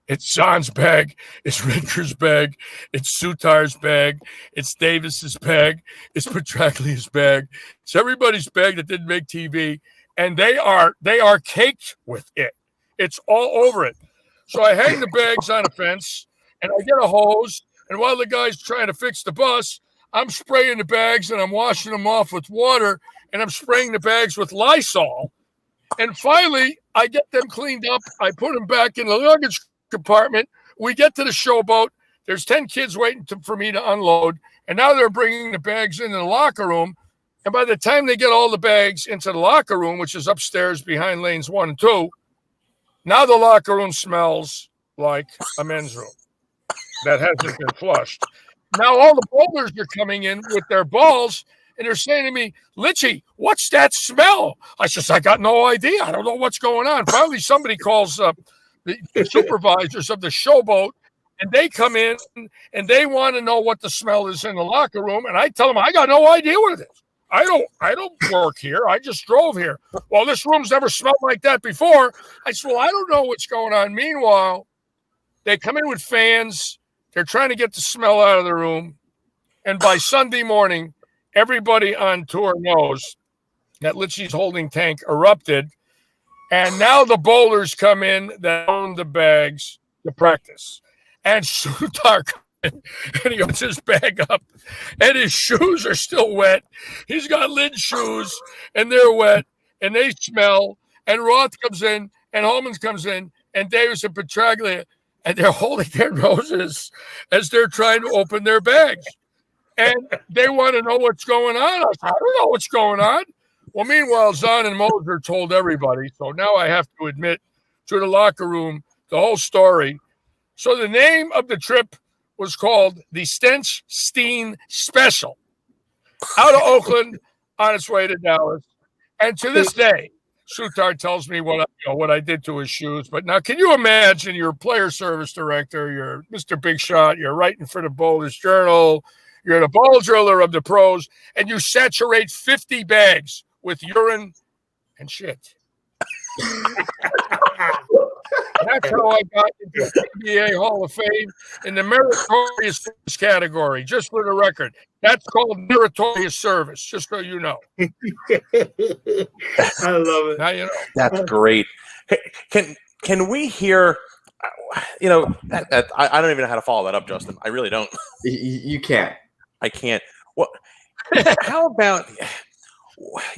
it's Zahn's bag, it's Rinker's bag, it's Sutar's bag, it's Davis's bag, it's Petraglia's bag. It's everybody's bag that didn't make TV, and they are caked with it. It's all over it. So I hang the bags on a fence, and I get a hose, and while the guy's trying to fix the bus, I'm spraying the bags, and I'm washing them off with water, and I'm spraying the bags with Lysol. And finally, I get them cleaned up. I put them back in the luggage compartment. We get to the showboat. There's 10 kids waiting for me to unload, and now they're bringing the bags into the locker room. And by the time they get all the bags into the locker room, which is upstairs behind lanes 1 and 2, now the locker room smells like a men's room that hasn't been flushed. Now all the bowlers are coming in with their balls, and they're saying to me, Litchie, what's that smell? I says, I got no idea. I don't know what's going on. Finally, somebody calls the supervisors of the showboat, and they come in, and they want to know what the smell is in the locker room. And I tell them, I got no idea what it is. I don't work here. I just drove here. Well, this room's never smelled like that before. I said, well, I don't know what's going on. Meanwhile, They come in with fans. They're trying to get the smell out of the room. And by Sunday morning, everybody on tour knows that Litchy's holding tank erupted. And now the bowlers come in that own the bags to practice. And Sutar comes in and he opens his bag up and his shoes are still wet. He's got lid shoes and they're wet and they smell. And Roth comes in and Holmans comes in and Davis and Petraglia, and they're holding their noses as they're trying to open their bags. And they want to know what's going on. I don't know what's going on. Well, meanwhile, Zahn and Moser told everybody. So now I have to admit to the locker room the whole story. So the name of the trip was called the Stenchstein Special. Out of Oakland, on its way to Dallas. And to this day, Sutar tells me what I did to his shoes. But now, can you imagine you're a player service director, you're Mr. Big Shot, you're writing for the Bowlers Journal, you're the ball driller of the pros, and you saturate 50 bags with urine and shit. That's how I got into the PBA Hall of Fame in the meritorious service category, just for the record. That's called meritorious service, just so you know. I love it. Now you know. That's great. Can we hear? I don't even know how to follow that up, Justin. I really don't. You can't. I can't. Well, how about?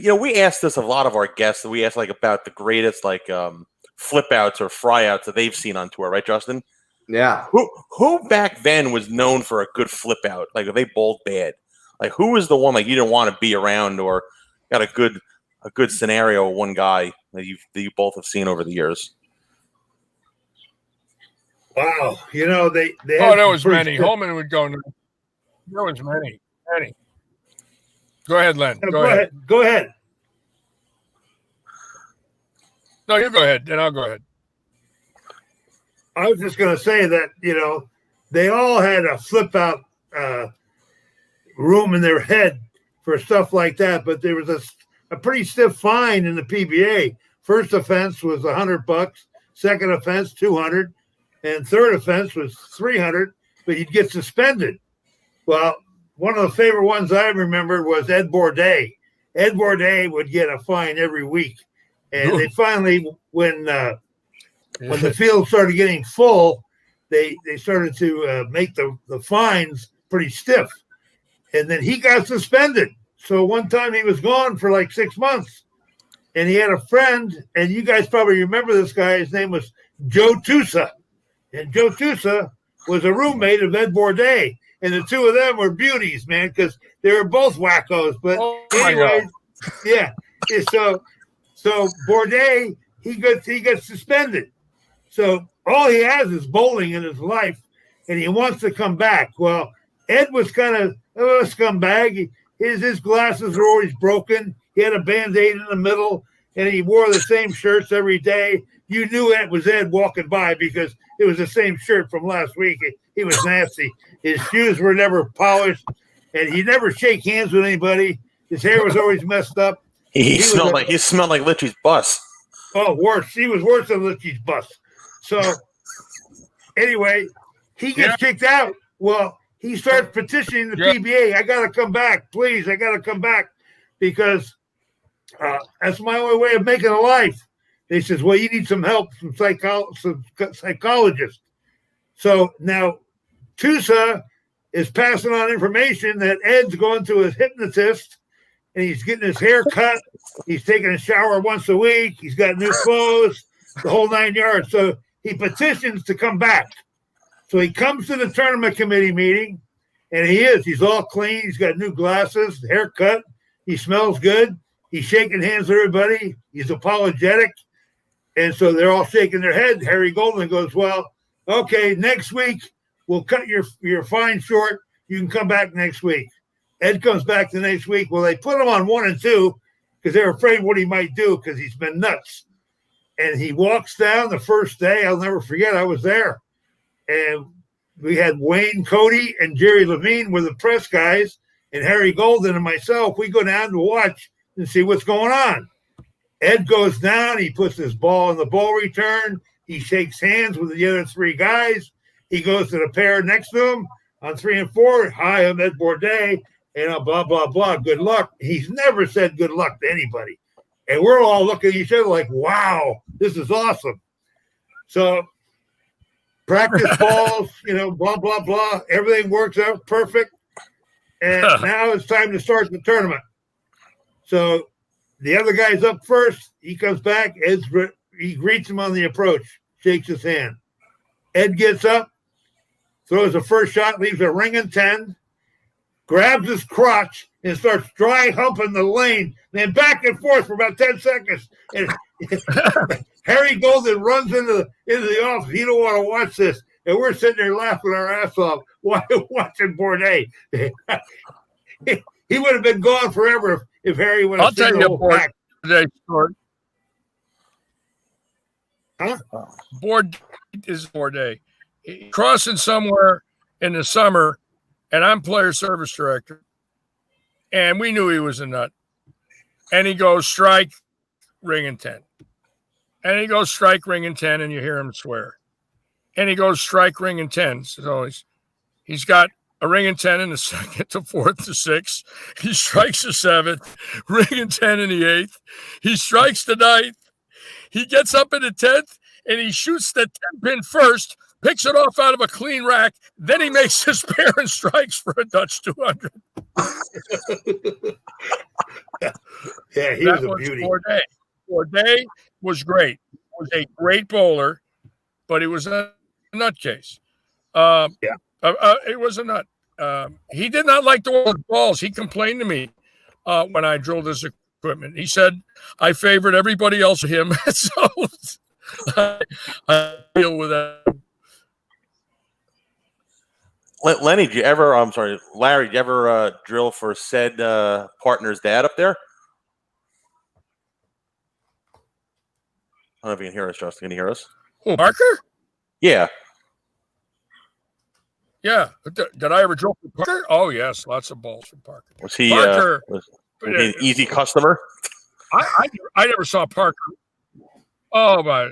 We asked this of a lot of our guests. We asked about the greatest flip outs or fry outs that they've seen on tour, right, Justin? Yeah. Who back then was known for a good flip out? If they bowled bad, who was the one you didn't want to be around, or got a good scenario of one guy that you both have seen over the years? Wow, they there was many. Holman would go. There was many. Go ahead, Len. Go ahead. No, you go ahead, then I'll go ahead. I was just going to say that, they all had a flip out room in their head for stuff like that, but there was a pretty stiff fine in the PBA. First offense was $100, second offense $200, and third offense was $300, but you'd get suspended. Well, one of the favorite ones I remembered was Ed Bourdet. Ed Bourdet would get a fine every week. And they finally, when the field started getting full, they started to make the fines pretty stiff. And then he got suspended. So one time he was gone for 6 months. And he had a friend, and you guys probably remember this guy. His name was Joe Tusa. And Joe Tusa was a roommate of Ed Bourdet. And the two of them were beauties, man, because they were both wackos. But anyway, yeah. So Bourdet, he gets suspended. So all he has is bowling in his life, and he wants to come back. Well, Ed was kind of a scumbag. His glasses were always broken. He had a Band-Aid in the middle, and he wore the same shirts every day. You knew it was Ed walking by because it was the same shirt from last week. He was nasty. His shoes were never polished, and he never shake hands with anybody. His hair was always messed up. He smelled like Litchy's bus. Oh, worse. He was worse than Litchy's bus. So anyway, he gets kicked out. Well, he starts petitioning the PBA. I got to come back, please. I got to come back because that's my only way of making a life. They says, well, you need some help from psychologists. So now Tusa is passing on information that Ed's going to his hypnotist and he's getting his hair cut. He's taking a shower once a week. He's got new clothes, the whole 9 yards. So he petitions to come back. So he comes to the tournament committee meeting, and he's all clean. He's got new glasses, haircut. He smells good. He's shaking hands with everybody. He's apologetic. And so they're all shaking their head. Harry Golden goes, well, okay, next week we'll cut your fine short. You can come back next week. Ed comes back the next week. Well, they put him on 1 and 2 because they're afraid what he might do because he's been nuts. And he walks down the first day. I'll never forget. I was there. And we had Wayne Cody and Jerry Levine were the press guys, and Harry Golden and myself, we go down to watch and see what's going on. Ed goes down. He puts his ball in the ball return. He shakes hands with the other 3 guys. he goes to the pair next to him on 3 and 4. Hi, I'm Ed Bourdain, and blah, blah, blah. Good luck. He's never said good luck to anybody. And we're all looking at each other like, wow, this is awesome. So practice balls, blah, blah, blah. Everything works out perfect. And now it's time to start the tournament. So the other guy's up first. He comes back. He greets him on the approach, shakes his hand. Ed gets up, throws the first shot, leaves a ring and 10, grabs his crotch, and starts dry humping the lane, then back and forth for about 10 seconds. And Harry Golden runs into the office. He don't want to watch this. And we're sitting there laughing our ass off watching Bourdain. He would have been gone forever if Harry would have I'll tell you a Bourdain story. Huh? Bourdain is Bourdain. Crossing somewhere in the summer, and I'm player service director, and we knew he was a nut. And he goes, strike, ring and 10. And he goes, strike, ring and 10, and you hear him swear. And he goes, strike, ring and 10. So he's got a ring and 10 in the second, the fourth, the sixth. He strikes the seventh, ring and 10 in the eighth. He strikes the ninth. He gets up in the 10th, and he shoots the 10-pin first, picks it off out of a clean rack. Then he makes his pair and strikes for a Dutch 200. Yeah, he was a beauty. Bourdain was great. He was a great bowler, but he was a nutcase. It was a nut. He did not like the balls. He complained to me when I drilled his equipment. He said I favored everybody else with him, so I deal with that. Larry, did you ever drill for said partner's dad up there? I don't know if you can hear us, Justin. Can you hear us? Oh, Parker? Yeah. Yeah. Did I ever drill for Parker? Oh, yes. Lots of balls from Parker. Was he, Parker, was he an easy customer? I never saw Parker. Oh, but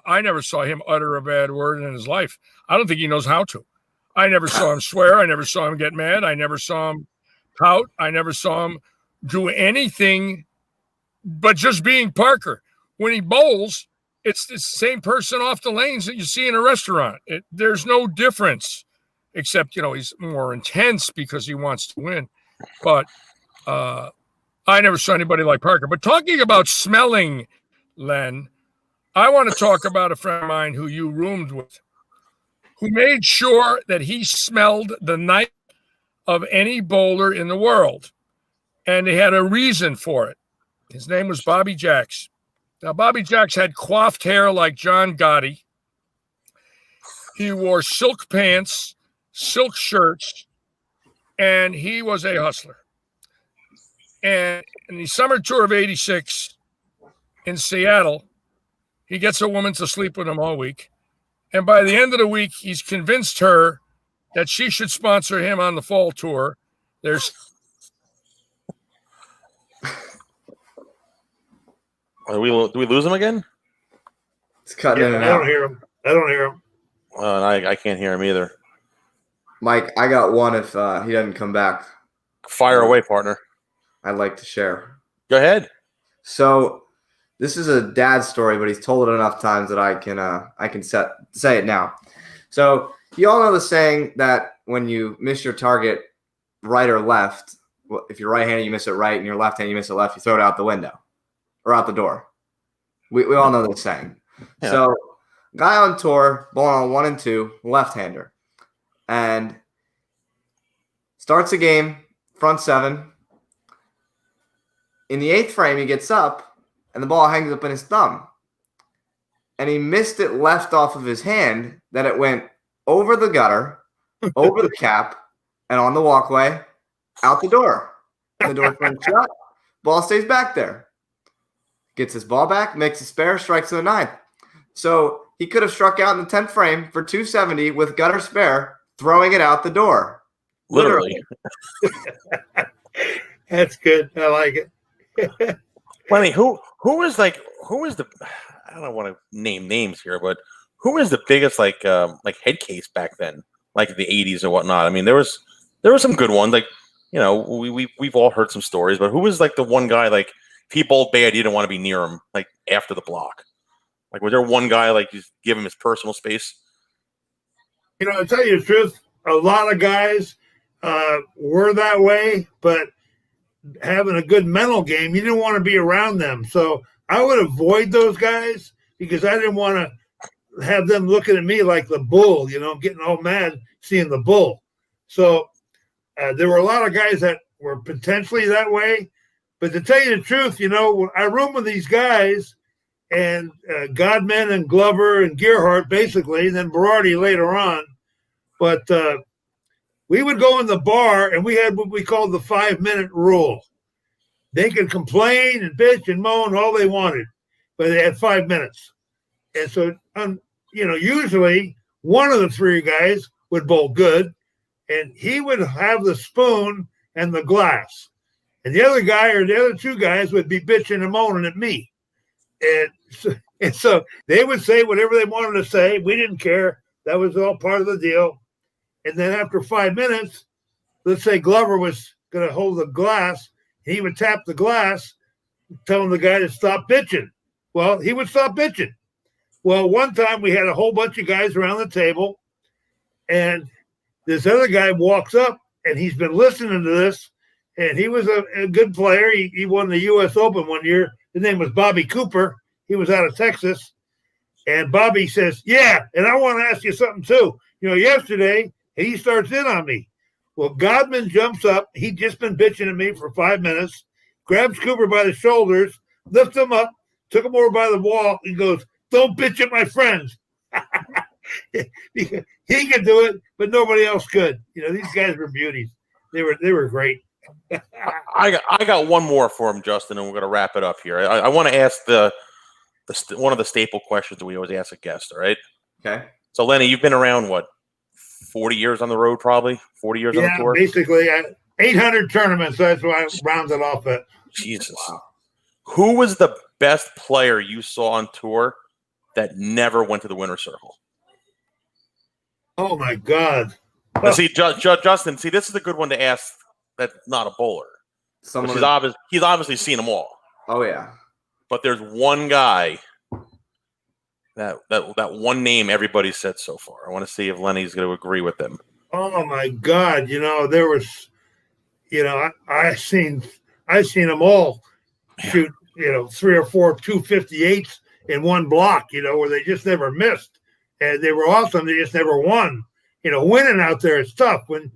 I never saw him utter a bad word in his life. I don't think he knows how to. I never saw him swear. I never saw him get mad. I never saw him pout. I never saw him do anything but just being Parker. When he bowls, it's the same person off the lanes that you see in a restaurant. There's no difference, except, he's more intense because he wants to win. But I never saw anybody like Parker. But talking about smelling, Len, I want to talk about a friend of mine who you roomed with, who made sure that he smelled the night of any bowler in the world. And they had a reason for it. His name was Bobby Jacks. Now, Bobby Jacks had coiffed hair like John Gotti. He wore silk pants, silk shirts, and he was a hustler. And in the summer tour of 86 in Seattle, he gets a woman to sleep with him all week. And by the end of the week, he's convinced her that she should sponsor him on the fall tour. Do we lose him again? It's cutting in and out. I don't hear him. I can't hear him either. Mike, I got one if he doesn't come back. Fire away, partner. I'd like to share. Go ahead. So this is a dad story, but he's told it enough times that I can say it now. So you all know the saying that when you miss your target right or left, if you're right-handed, you miss it right, and you're left-handed, you miss it left, you throw it out the window or out the door. We all know the saying. Yeah. So guy on tour, bowling on 1 and 2, left-hander, and starts a game, front 7. In the 8th frame, he gets up, and the ball hangs up in his thumb. And he missed it left off of his hand, that it went over the gutter, over the cap, and on the walkway, out the door. The door swings shut, ball stays back there. Gets his ball back, makes a spare, strikes in the 9th. So he could have struck out in the 10th frame for 270 with gutter spare, throwing it out the door. Literally. That's good. I like it. Lenny, who is the, I don't want to name names here, but who is the biggest like head case back then, like the 80s and whatnot? I mean, there was some good ones. Like, you know, we've all heard some stories, but who was like the one guy like if he bowled bad, you didn't want to be near him like after the block? Like, was there one guy like you give him his personal space? You know, to tell you the truth, a lot of guys were that way, but having a good mental game, you didn't want to be around them. So I would avoid those guys because I didn't want to have them looking at me like the bull, you know, getting all mad seeing the bull. So there were a lot of guys that were potentially that way. But to tell you the truth, you know, I roomed with these guys and Godman and Glover and Gearhart basically, and then Berardi later on. But we would go in the bar and we had what we called the 5-minute rule. They could complain and bitch and moan all they wanted, but they had 5 minutes. And so, you know, usually one of the three guys would bowl good, and he would have the spoon and the glass. And the other guy or the other two guys would be bitching and moaning at me. And so they would say whatever they wanted to say. We didn't care. That was all part of the deal. And then after 5 minutes, let's say Glover was going to hold the glass. He would tap the glass, telling the guy to stop bitching. Well, he would stop bitching. Well, one time we had a whole bunch of guys around the table, and this other guy walks up, and he's been listening to this, and he was a good player. He won the U.S. Open one year. His name was Bobby Cooper. He was out of Texas. And Bobby says, yeah, and I want to ask you something too. You know, yesterday, he starts in on me. Well, Godman jumps up. He'd just been bitching at me for 5 minutes, grabs Cooper by the shoulders, lifts him up, took him over by the wall, and goes, don't bitch at my friends. He could do it, but nobody else could. You know, these guys were beauties. They were great. I got one more for him, Justin, and we're going to wrap it up here. I want to ask one of the staple questions that we always ask a guest, all right? Okay. So, Lenny, you've been around, what, 40 years on the road, probably? 40 years on the tour? Basically 800 tournaments. That's why I rounded off at. Jesus. Wow. Who was the best player you saw on tour that never went to the winner's circle? Oh, my God. Now, see, Justin, see, this is a good one to ask that's not a bowler. He's obviously seen them all. Oh, yeah. But there's one guy that one name everybody said so far. I want to see if Lenny's going to agree with them. Oh my God! You know, there was, you know, I seen them all shoot, you know, 3 or 4 258s in one block, you know, where they just never missed, and they were awesome. They just never won. You know, winning out there is tough when,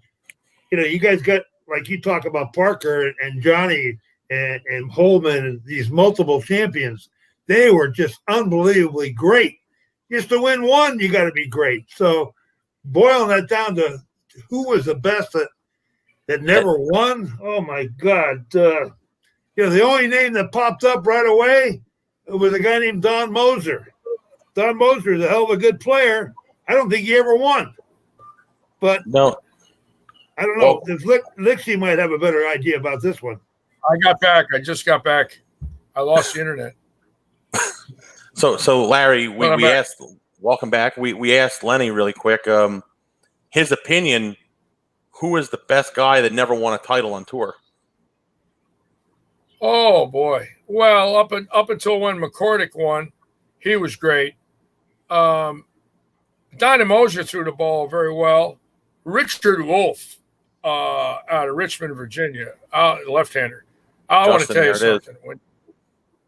you know, you guys got, like you talk about Parker and Johnny and Holman and these multiple champions. They were just unbelievably great. Just to win one, you got to be great. So boiling that down to who was the best that never won, oh, my God. You know, the only name that popped up right away was a guy named Don Moser. Don Moser is a hell of a good player. I don't think he ever won. But no, I don't know. Lixie might have a better idea about this one. I got back. I just got back. I lost the internet. So Larry, we asked. Welcome back. We asked Lenny really quick. His opinion. Who is the best guy that never won a title on tour? Oh boy. Well, up until when McCordick won, he was great. Donnie Moser threw the ball very well. Richard Wolf, out of Richmond, Virginia, left-hander. I want to tell you something.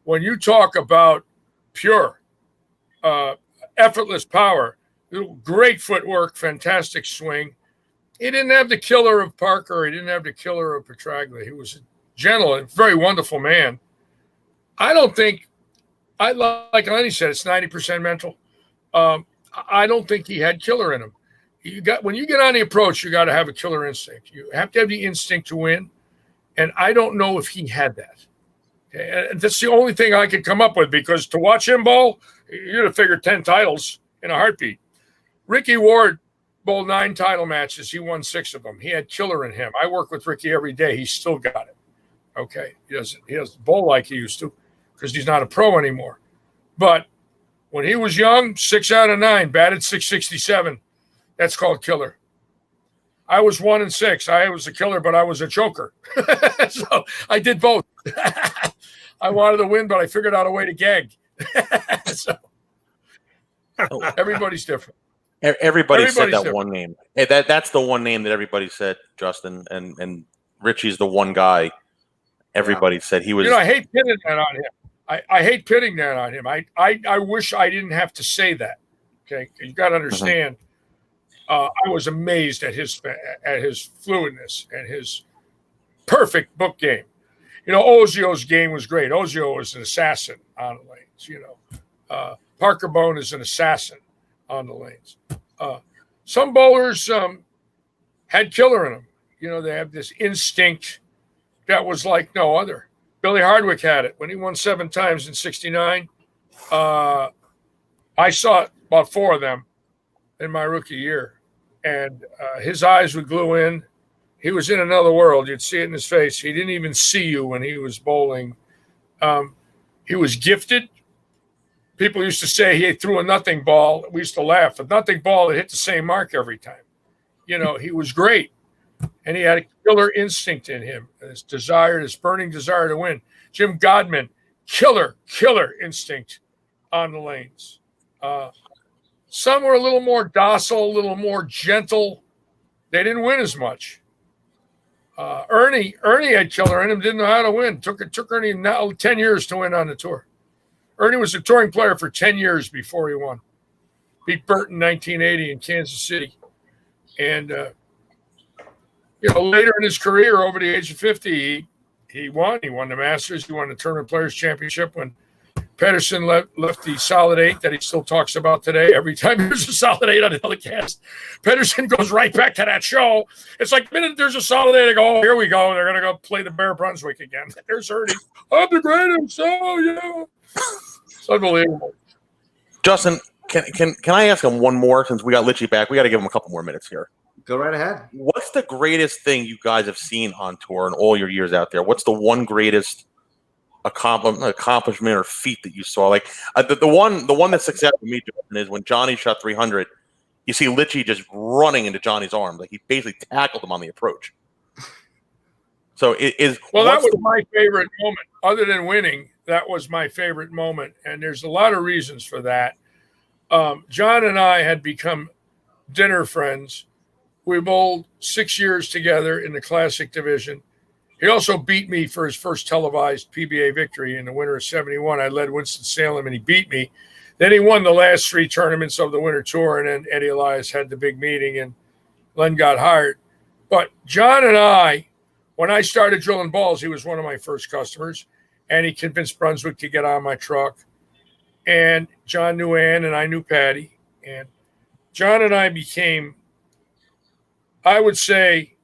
When you talk about pure, effortless power, great footwork, fantastic swing, he didn't have the killer of Parker. He didn't have the killer of Petraglia. He was a gentle and very wonderful man. I don't think, like Lenny said, it's 90% mental. I don't think he had killer in him. When you get on the approach, you got to have a killer instinct. You have to have the instinct to win, and I don't know if he had that. And that's the only thing I could come up with, because to watch him bowl, you'd have figured 10 titles in a heartbeat. Ricky Ward bowled 9 title matches. He won 6 of them. He had killer in him. I work with Ricky every day. He's still got it. Okay, he doesn't bowl like he used to because he's not a pro anymore. But When he was young, 6 out of 9, batted 667. That's called killer. I was 1 and 6. I was a killer, but I was a choker. So I did both. I wanted to win, but I figured out a way to gag. So everybody's different. Everybody said that different. one name. Hey, that's the one name that everybody said, Justin, and Richie's the one guy everybody said he was. I hate pitting that on him. I hate pitting that on him. I wish I didn't have to say that. Okay, you got to understand. I was amazed at his fluidness and his perfect book game. Ozio's game was great. Ozio was an assassin on the lanes. Parker Bohn is an assassin on the lanes. Some bowlers had killer in them. They have this instinct that was like no other. Billy Hardwick had it when he won 7 times in '69. I saw about 4 of them in my rookie year, and his eyes would glue in. He was in another world. You'd see it in his face. He didn't even see you when he was bowling. He was gifted. People used to say he threw a nothing ball. We used to laugh. A nothing ball that hit the same mark every time. He was great. And he had a killer instinct in him. This burning desire to win. Jim Godman, killer instinct on the lanes. Some were a little more docile, a little more gentle. They didn't win as much. Ernie had killer in him, didn't know how to win. Took Ernie now 10 years to win on the tour. Ernie was a touring player for 10 years before he won. Beat Burt in 1980 in Kansas City. And, later in his career, over the age of 50, he won. He won the Masters. He won the Tournament Players Championship when Pedersen left the solid 8 that he still talks about today. Every time there's a solid 8 on the telecast, Pedersen goes right back to that show. It's like the minute there's a solid 8, I go, oh, here we go. They're going to go play the Bear Brunswick again. There's Ernie. I'm the greatest. Oh, yeah. It's unbelievable. Justin, can I ask him one more since we got Litchie back? We got to give him a couple more minutes here. Go right ahead. What's the greatest thing you guys have seen on tour in all your years out there? What's the one greatest accomplishment or feat that you saw? Like the one that sticks out to me, Justin, is when Johnny shot 300. You see Litchie just running into Johnny's arms, like he basically tackled him on the approach. So that was my favorite moment. Other than winning, that was my favorite moment, and there's a lot of reasons for that. John and I had become dinner friends. We bowled 6 years together in the Classic division. He also beat me for his first televised PBA victory in the winter of '71. I led Winston-Salem, and he beat me. Then he won the last 3 tournaments of the Winter Tour, and then Eddie Elias had the big meeting, and Len got hired. But John and I, when I started drilling balls, he was one of my first customers, and he convinced Brunswick to get on my truck. And John knew Ann, and I knew Patty. And John and I became, I would say,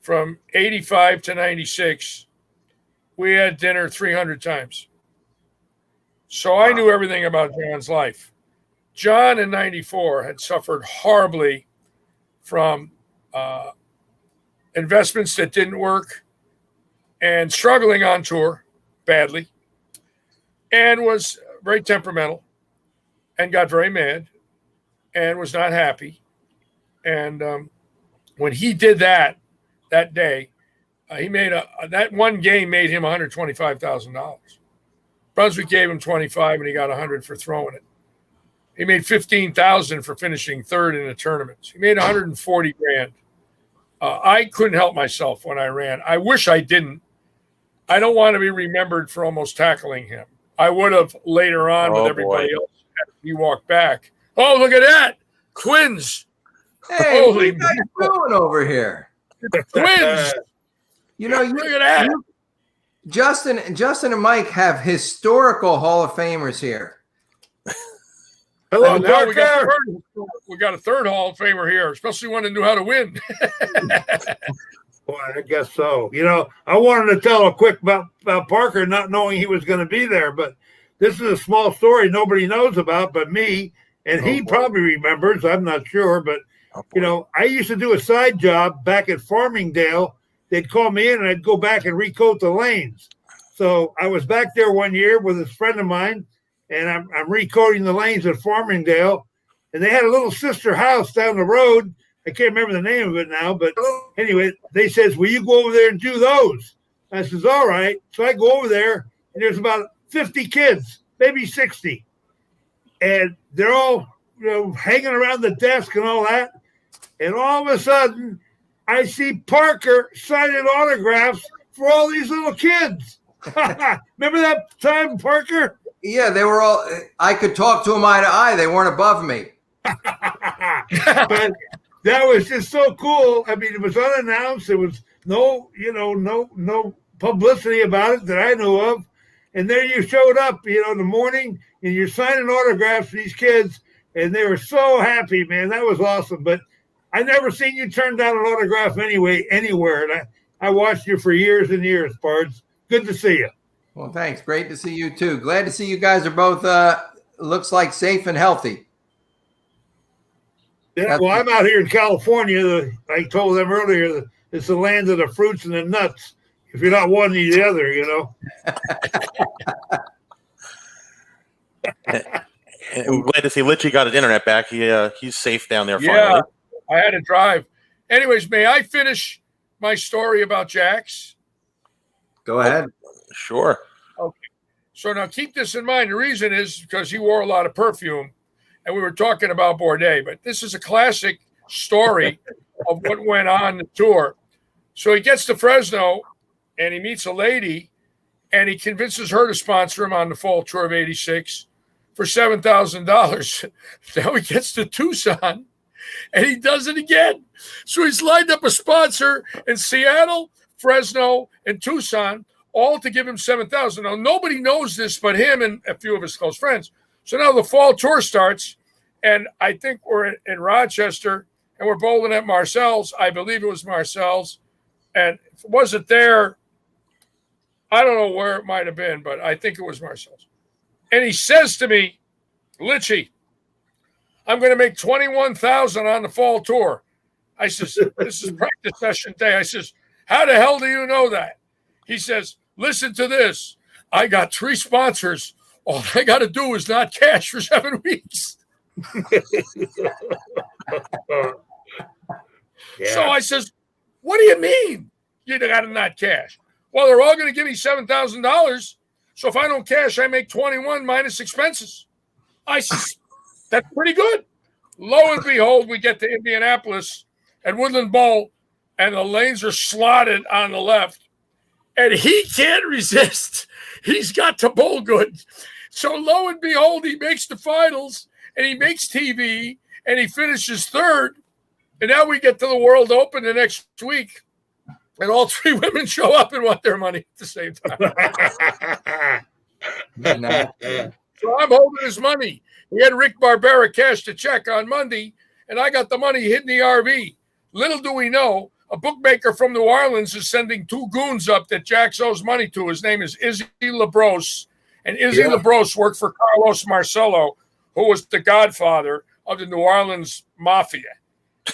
from 85 to 96, we had dinner 300 times. So I knew everything about John's life. John in 94 had suffered horribly from investments that didn't work and struggling on tour badly, and was very temperamental and got very mad and was not happy. And when he did that day, he made that one game made him $125,000. Brunswick gave him 25, and he got 100 for throwing it. He made 15,000 for finishing third in the tournaments. He made 140 grand. I couldn't help myself when I ran. I wish I didn't. I don't want to be remembered for almost tackling him. I would have later on with everybody else. He walked back. Oh, look at that. Twins. Hey, what are you guys doing over here? Twins. Look at that. Justin and Mike have historical Hall of Famers here. Hello, now we got a third Hall of Famer here, especially one that knew how to win. Well, I guess so. I wanted to tell a quick about Parker not knowing he was going to be there, but this is a small story nobody knows about but me, and he probably remembers. I'm not sure, but I used to do a side job back at Farmingdale. They'd call me in, and I'd go back and recoat the lanes. So I was back there one year with a friend of mine, and I'm recoding the lanes at Farmingdale, and they had a little sister house down the road. I can't remember the name of it now, but anyway, they says, will you go over there and do those? I says, all right. So I go over there, and there's about 50 kids, maybe 60. And they're all, hanging around the desk and all that. And all of a sudden, I see Parker signing autographs for all these little kids. Remember that time, Parker? Yeah, they were all, I could talk to them eye to eye. They weren't above me. But that was just so cool. I mean, it was unannounced. There was no publicity about it that I know of. And there you showed up, in the morning, and you're signing autographs for these kids, and they were so happy, man. That was awesome. But I never seen you turn down an autograph anywhere. And I watched you for years and years, Pards. Good to see you. Well, thanks. Great to see you too. Glad to see you guys are both, looks like safe and healthy. Yeah, well, I'm out here in California. I told them earlier, it's the land of the fruits and the nuts. If you're not one, you're the other, And we're glad to see Litchie got his internet back. He's safe down there. Yeah, finally. I had to drive. Anyways, may I finish my story about Jax? Go ahead. Sure. Okay. So now keep this in mind. The reason is because he wore a lot of perfume, and we were talking about Bourdain, but this is a classic story of what went on the tour. So he gets to Fresno, and he meets a lady, and he convinces her to sponsor him on the fall tour of '86 for $7,000. Now he gets to Tucson, and he does it again. So he's lined up a sponsor in Seattle, Fresno, and Tucson, all to give him $7,000. Now, nobody knows this but him and a few of his close friends. So now the fall tour starts, and I think we're in Rochester, and we're bowling at Marcel's. I believe it was Marcel's. And if it wasn't there, I don't know where it might have been, but I think it was Marcel's. And he says to me, Litchie, I'm going to make $21,000 on the fall tour. I says, this is practice session day. I says, how the hell do you know that? He says, listen to this. I got 3 sponsors. All I got to do is not cash for 7 weeks. So I says, what do you mean you got to not cash? Well, they're all going to give me $7,000. So if I don't cash, I make 21 minus expenses. I says, that's pretty good. Lo and behold, we get to Indianapolis at Woodland Bowl, and the lanes are slotted on the left. And he can't resist. He's got to bowl good. So lo and behold, he makes the finals, and he makes TV, and he finishes 3rd. And now we get to the World Open the next week, and all 3 women show up and want their money at the same time. So I'm holding his money. He had Rick Barbera cash the check on Monday, and I got the money hidden in the RV. Little do we know, a bookmaker from New Orleans is sending 2 goons up that Jax owes money to. His name is Izzy LaBrosse, and Izzy LaBrosse worked for Carlos Marcello, who was the godfather of the New Orleans Mafia.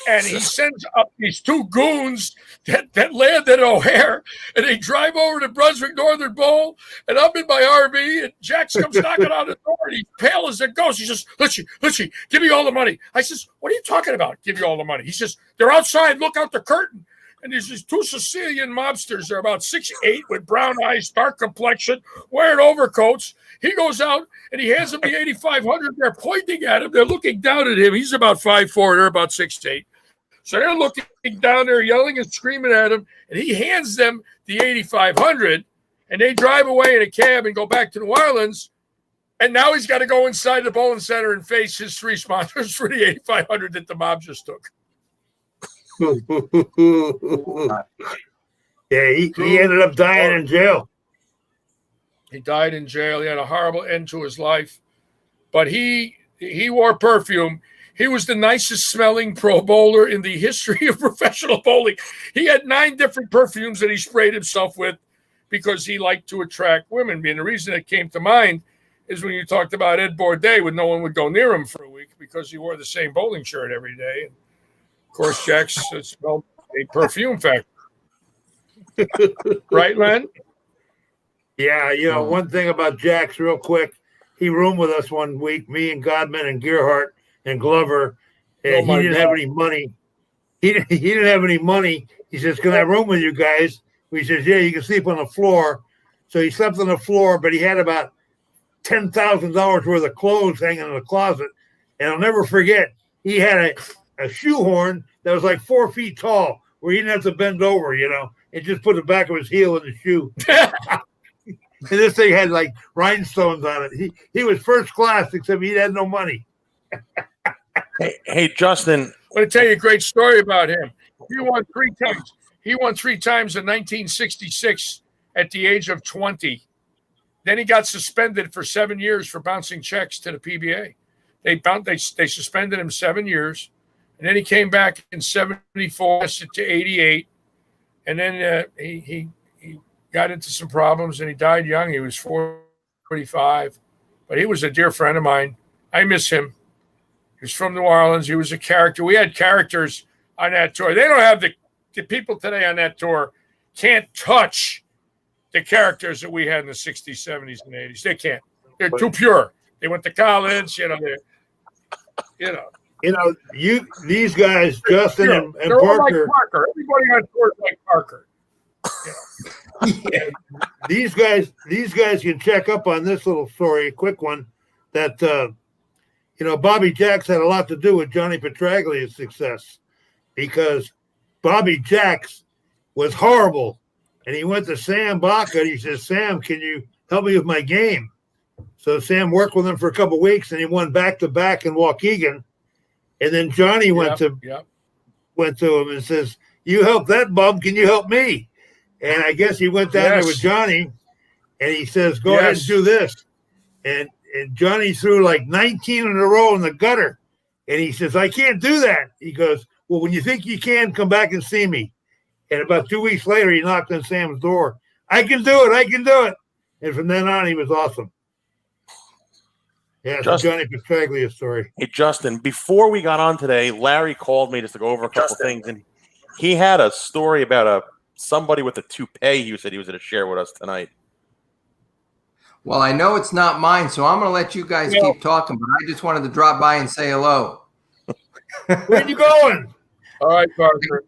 And he sends up these 2 goons that land at O'Hare, and they drive over to Brunswick Northern Bowl, and I'm in my RV, and Jax comes knocking on the door, and he's pale as a ghost. He says, Litchie, give me all the money. I says, what are you talking about, give you all the money? He says, they're outside, look out the curtain. And there's these 2 Sicilian mobsters. They're about 6'8", with brown eyes, dark complexion, wearing overcoats. He goes out, and he hands them the 8,500. They're pointing at him. They're looking down at him. He's about 5'4", they're about 6'8". So they're looking down there, yelling and screaming at him, and he hands them the 8,500, and they drive away in a cab and go back to New Orleans, and now he's got to go inside the bowling center and face his 3 sponsors for the 8,500 that the mob just took. Yeah, he ended up dying in jail. He died in jail. He had a horrible end to his life, but he wore perfume. He was the nicest smelling pro bowler in the history of professional bowling. He had 9 different perfumes that he sprayed himself with because he liked to attract women. And the reason it came to mind is when you talked about Ed Bourdain, when no one would go near him for a week because he wore the same bowling shirt every day. And of course, Jax smelled a perfume factory. Right, Len? Yeah, one thing about Jax real quick, he roomed with us one week, me and Godman and Gearhart and Glover, and he didn't have any money. He didn't have any money. He says, "Can I room with you guys?" We says, "Yeah, you can sleep on the floor." So he slept on the floor, but he had about $10,000 worth of clothes hanging in the closet. And I'll never forget, he had a shoehorn that was like 4 feet tall, where he didn't have to bend over, and just put the back of his heel in the shoe. And this thing had like rhinestones on it. He was first class, except he had no money. Hey, Justin. I want to tell you a great story about him. He won 3 times. He won 3 times in 1966 at the age of 20. Then he got suspended for 7 years for bouncing checks to the PBA. They suspended him 7 years, and then he came back in 74 to 88, and then he got into some problems and he died young. He was 45, but he was a dear friend of mine. I miss him. He was from New Orleans. He was a character. We had characters on that tour. They don't have the people today on that tour can't touch the characters that we had in the 60s, 70s, and 80s. They can't. They're too pure. They went to college, These guys, Justin and Parker. Like Parker. Everybody on tour is like Parker. Yeah. These guys can check up on this little story, a quick one, that Bobby Jacks had a lot to do with Johnny Petraglia's success, because Bobby Jacks was horrible. And he went to Sam Baca and he says, "Sam, can you help me with my game?" So Sam worked with him for a couple of weeks, and he won back-to-back in Waukegan. And then Johnny went to him and says, "You help that bum, can you help me?" And I guess he went down there with Johnny, and he says, "Go ahead and do this." And Johnny threw like 19 in a row in the gutter. And he says, "I can't do that." He goes, "Well, when you think you can, come back and see me." And about 2 weeks later, he knocked on Sam's door. "I can do it. I can do it." And from then on, he was awesome. Yeah, it's a Johnny Petraglia story. Hey, Justin, before we got on today, Larry called me just to go over a couple things. And he had a story about somebody with a toupee he said he was going to share with us tonight. Well, I know it's not mine, so I'm going to let you guys keep talking, but I just wanted to drop by and say hello. Where you going? All right, Parker.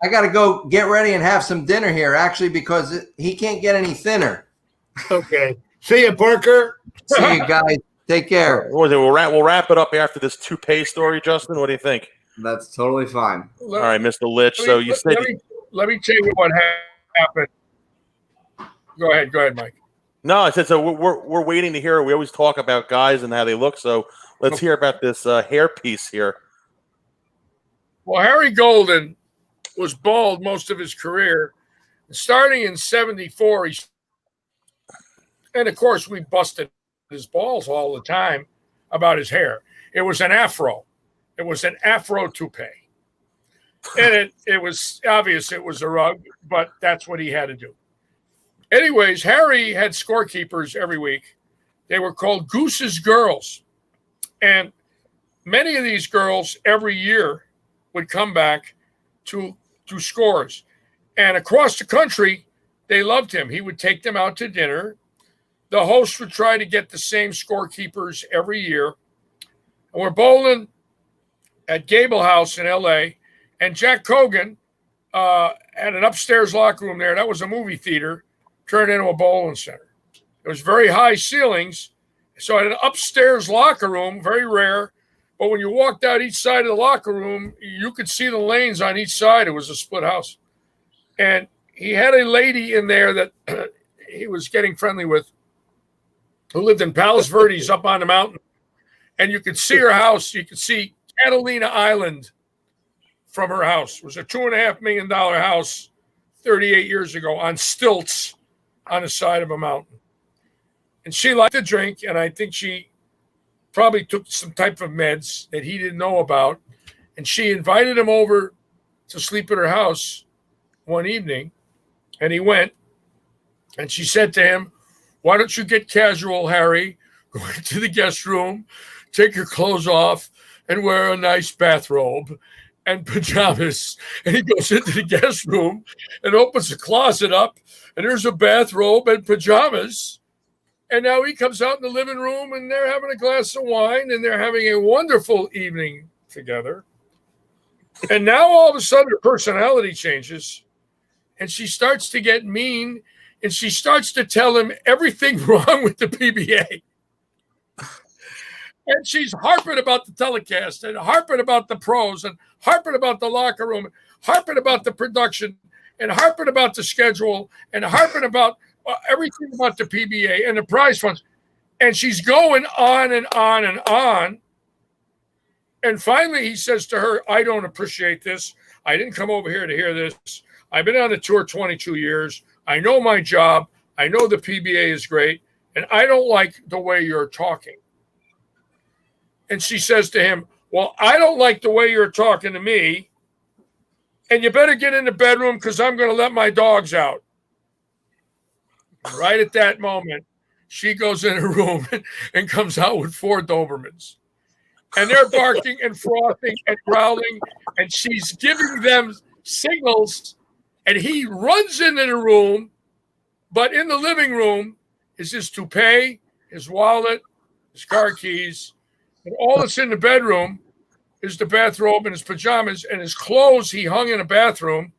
I got to go get ready and have some dinner here, actually, because he can't get any thinner. Okay. See you, Parker. See you guys. Take care. We'll wrap it up after this toupee story, Justin. What do you think? That's totally fine. All right, Mr. Lich. So you said let me tell you what happened. Go ahead, Mike. No, I said so. We're waiting to hear. We always talk about guys and how they look. So let's hear about this hair piece here. Well, Harry Golden was bald most of his career. Starting in 74, and of course we busted his balls all the time about his hair. It was an afro. It was an afro toupee. And it was obvious it was a rug, but that's what he had to do. Anyways, Harry had scorekeepers every week. They were called Goose's Girls. And many of these girls every year would come back to scores. And across the country, they loved him. He would take them out to dinner. The host would try to get the same scorekeepers every year. And we're bowling at Gable House in L.A., and Jack Cogan had an upstairs locker room there. That was a movie theater turned into a bowling center. It was very high ceilings. So I had an upstairs locker room, very rare. But when you walked out each side of the locker room, you could see the lanes on each side. It was a split house. And he had a lady in there that he was getting friendly with who lived in Palos Verdes up on the mountain. And you could see her house. You could see Catalina Island from her house. It was a $2.5 million house 38 years ago on stilts on the side of a mountain. And she liked to drink, and I think she probably took some type of meds that he didn't know about. And she invited him over to sleep at her house one evening, and he went. And she said to him, "Why don't you get casual, Harry? Go into the guest room, take your clothes off, and wear a nice bathrobe and pajamas." And he goes into the guest room and opens the closet up, and there's a bathrobe and pajamas. And now he comes out in the living room and they're having a glass of wine and they're having a wonderful evening together. And now all of a sudden her personality changes and she starts to get mean and she starts to tell him everything wrong with the PBA. And she's harping about the telecast and harping about the pros and harping about the locker room, harping about the production and harping about the schedule and harping about everything about the PBA and the prize funds. And she's going on and on and on. And finally he says to her, I don't appreciate this. I didn't come over here to hear this. I've been on the tour 22 years. I know my job. I know the PBA is great. And I don't like the way you're talking. And she says to him, well, I don't like the way you're talking to me. And you better get in the bedroom because I'm going to let my dogs out. Right at that moment, she goes in her room and comes out with 4 Dobermans. And they're barking and frothing and growling. And she's giving them signals. And he runs into the room. But in the living room is his toupee, his wallet, his car keys. And all that's in the bedroom is the bathrobe and his pajamas and his clothes he hung in a bathroom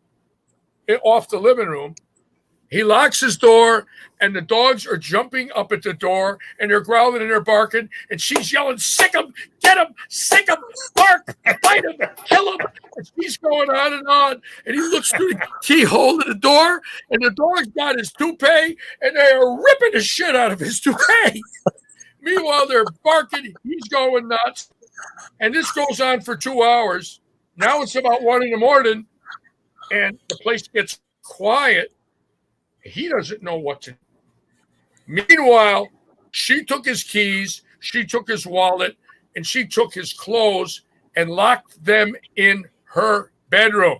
off the living room. He locks his door and the dogs are jumping up at the door and they're growling and they're barking and she's yelling, sick him, get him, sick him, bark, bite him, kill him. And she's going on and he looks through the keyhole of the door and the dog's got his toupee and they are ripping the shit out of his toupee. Meanwhile, they're barking. He's going nuts. And this goes on for 2 hours. Now it's about 1 a.m. and the place gets quiet. He doesn't know what to do. Meanwhile, she took his keys, she took his wallet, and she took his clothes and locked them in her bedroom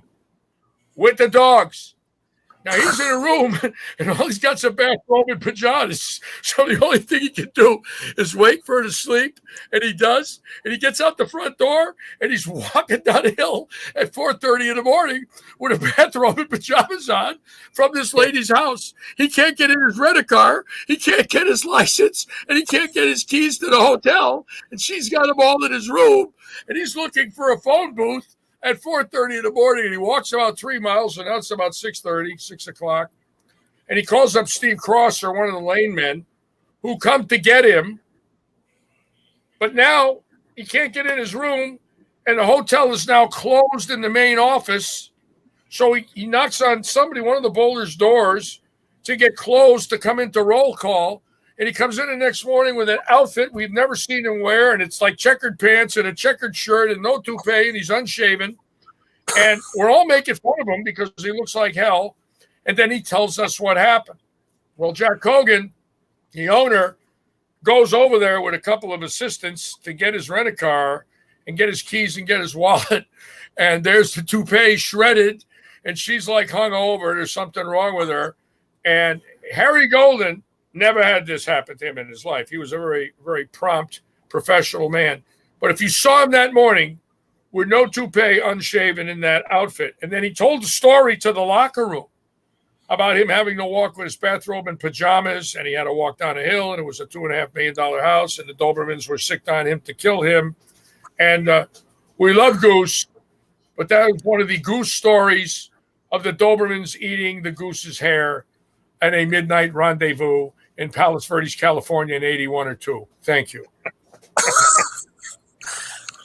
with the dogs. Now he's in a room and all he's got some bathrobe and pajamas. So the only thing he can do is wait for her to sleep. And he does. And he gets out the front door and he's walking down the hill at 4:30 in the morning with a bathrobe and pajamas on from this lady's house. He can't get in his rent-a-car. He can't get his license and he can't get his keys to the hotel. And she's got him all in his room. And he's looking for a phone booth at 4:30 in the morning, and he walks about 3 miles, and now it's about 6:30, 6 o'clock. And he calls up Steve Crosser, one of the lane men, who come to get him. But now he can't get in his room, and the hotel is now closed in the main office. So he knocks on one of the bowlers' doors to get closed to come into roll call. And he comes in the next morning with an outfit we've never seen him wear. And it's like checkered pants and a checkered shirt and no toupee. And he's unshaven. And we're all making fun of him because he looks like hell. And then he tells us what happened. Well, Jack Hogan, the owner, goes over there with a couple of assistants to get his rent-a-car and get his keys and get his wallet. And there's the toupee shredded. And she's like hung over. There's something wrong with her. And Harry Golden never had this happen to him in his life. He was a very, very prompt, professional man. But if you saw him that morning with no toupee, unshaven in that outfit, and then he told the story to the locker room about him having to walk with his bathrobe and pajamas, and he had to walk down a hill, and it was a $2.5 million house, and the Dobermans were sick on him to kill him. And we love Goose, but that was one of the Goose stories of the Dobermans eating the goose's hair at a midnight rendezvous in Palos Verdes, California in 81 or 2. Thank you.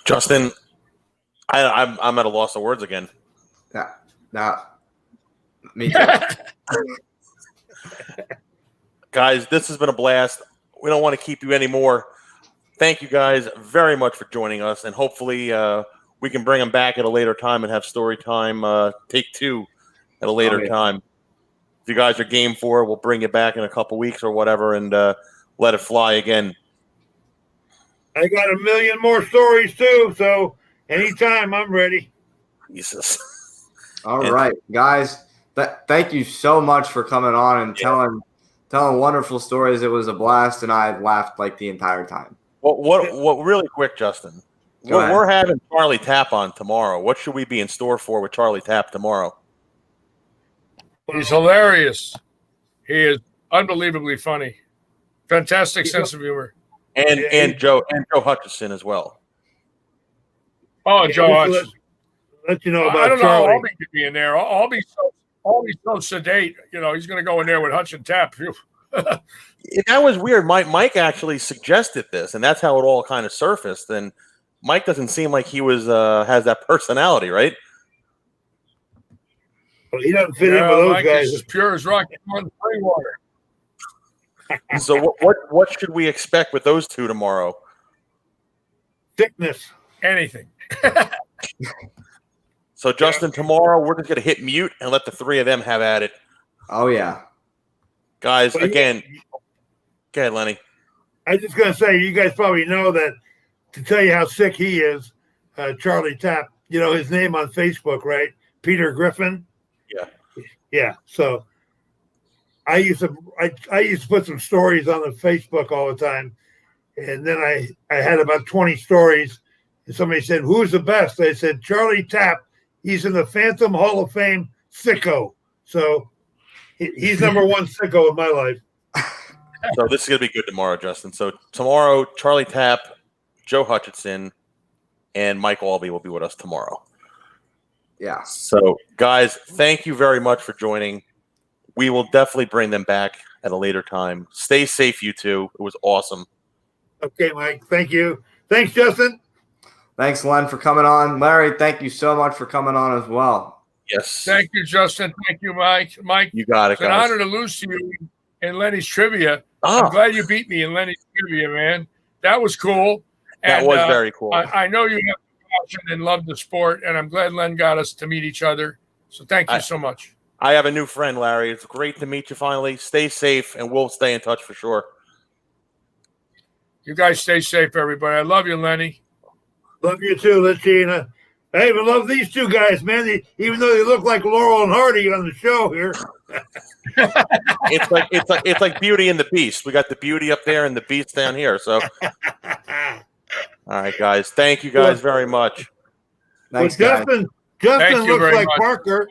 Justin, I'm at a loss of words again. Yeah. Me too. Guys, this has been a blast. We don't want to keep you anymore. Thank you guys very much for joining us, and hopefully we can bring them back at a later time and have story time take 2 at a later time. If you guys are game for it, we'll bring it back in a couple weeks or whatever and let it fly again. I got a million more stories too, so anytime I'm ready. Jesus. All right, guys. Thank you so much for coming on and telling wonderful stories. It was a blast, and I laughed like the entire time. What really quick, Justin? We're having Charlie Tapp on tomorrow. What should we be in store for with Charlie Tapp tomorrow? He's hilarious. He is unbelievably funny. Fantastic sense of humor. And Joe Hutchison as well. Oh, Joe Hutchison. Let you know about I don't Charlie. know how Albie could be in there. Albie's so sedate. You know, he's going to go in there with Hutch and Tap. That was weird. Mike actually suggested this, and that's how it all kind of surfaced. And Mike doesn't seem like he has that personality, right? Well, he doesn't fit in with those Mike guys. is as pure as rock on spring water. So what should we expect with those two tomorrow? Thickness. Anything. So Justin, tomorrow we're just gonna hit mute and let the three of them have at it. Oh yeah, guys. Again, go ahead, Lenny. I was just gonna say, you guys probably know that to tell you how sick he is, Charlie Tapp. You know his name on Facebook, right? Peter Griffin. Yeah. Yeah. So I used to put some stories on the Facebook all the time, and then I had about 20 stories. And somebody said, "Who's the best?" I said, "Charlie Tapp. He's in the Phantom Hall of Fame sicko." So he's number one sicko in my life. So this is going to be good tomorrow, Justin. So tomorrow, Charlie Tapp, Joe Hutchison, and Mike Albee will be with us tomorrow. Yeah. So, guys, thank you very much for joining. We will definitely bring them back at a later time. Stay safe, you two. It was awesome. Okay, Mike. Thank you. Thanks, Justin. Thanks, Len, for coming on. Larry, thank you so much for coming on as well. Yes. Thank you, Justin. Thank you, Mike. Mike, you got it, it's an honor to lose to you in Lenny's trivia. Oh. I'm glad you beat me in Lenny's trivia, man. That was cool. That was very cool. I know you have passion and love the sport, and I'm glad Len got us to meet each other. So thank you so much. I have a new friend, Larry. It's great to meet you finally. Stay safe, and we'll stay in touch for sure. You guys stay safe, everybody. I love you, Lenny. Love you too, Latina. I even love these two guys, man. Even though they look like Laurel and Hardy on the show here. it's like Beauty and the Beast. We got the Beauty up there and the Beast down here. So, all right, guys. Thank you guys very much. Thanks, Justin looks like Parker,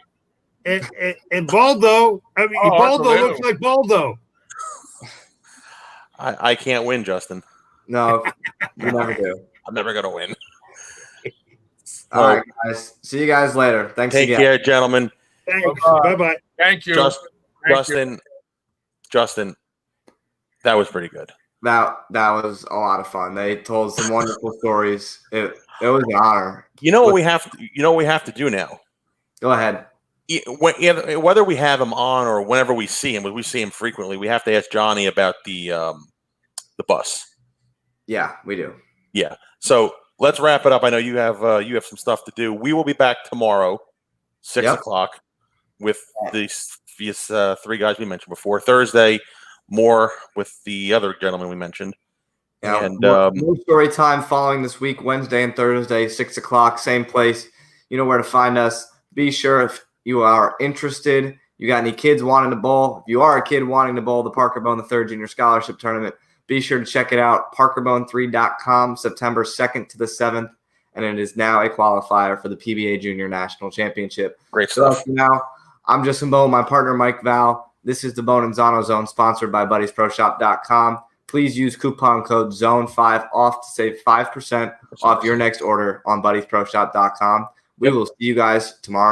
and Baldo. I mean, Baldo looks like Baldo. I can't win, Justin. No, you never do. I'm never gonna win. All right, guys. See you guys later. Thanks again. Take care, gentlemen. Thanks. Bye-bye. Thank you. Justin, that was pretty good. That was a lot of fun. They told some wonderful stories. It was an honor. You know what we have to do now? Go ahead. Whether we have him on or whenever we see him, we see him frequently, we have to ask Johnny about the bus. Yeah, we do. Yeah. So let's wrap it up. I know you have some stuff to do. We will be back tomorrow, 6 o'clock, with these three guys we mentioned before. Thursday, more with the other gentleman we mentioned. Yeah, and more story time following this week, Wednesday and Thursday, 6 o'clock, same place. You know where to find us. Be sure if you are interested, you got any kids wanting to bowl. If you are a kid wanting to bowl the Parker Bohn III Junior Scholarship Tournament, be sure to check it out, parkerbone3.com, September 2nd to the 7th, and it is now a qualifier for the PBA Junior National Championship. Great stuff. So now, I'm Justin Bohn, my partner Mike Val. This is the Bohn N Zano Zone, sponsored by BuddiesProShop.com. Please use coupon code ZONE5 off to save 5% off your next order on BuddiesProShop.com. We will see you guys tomorrow night.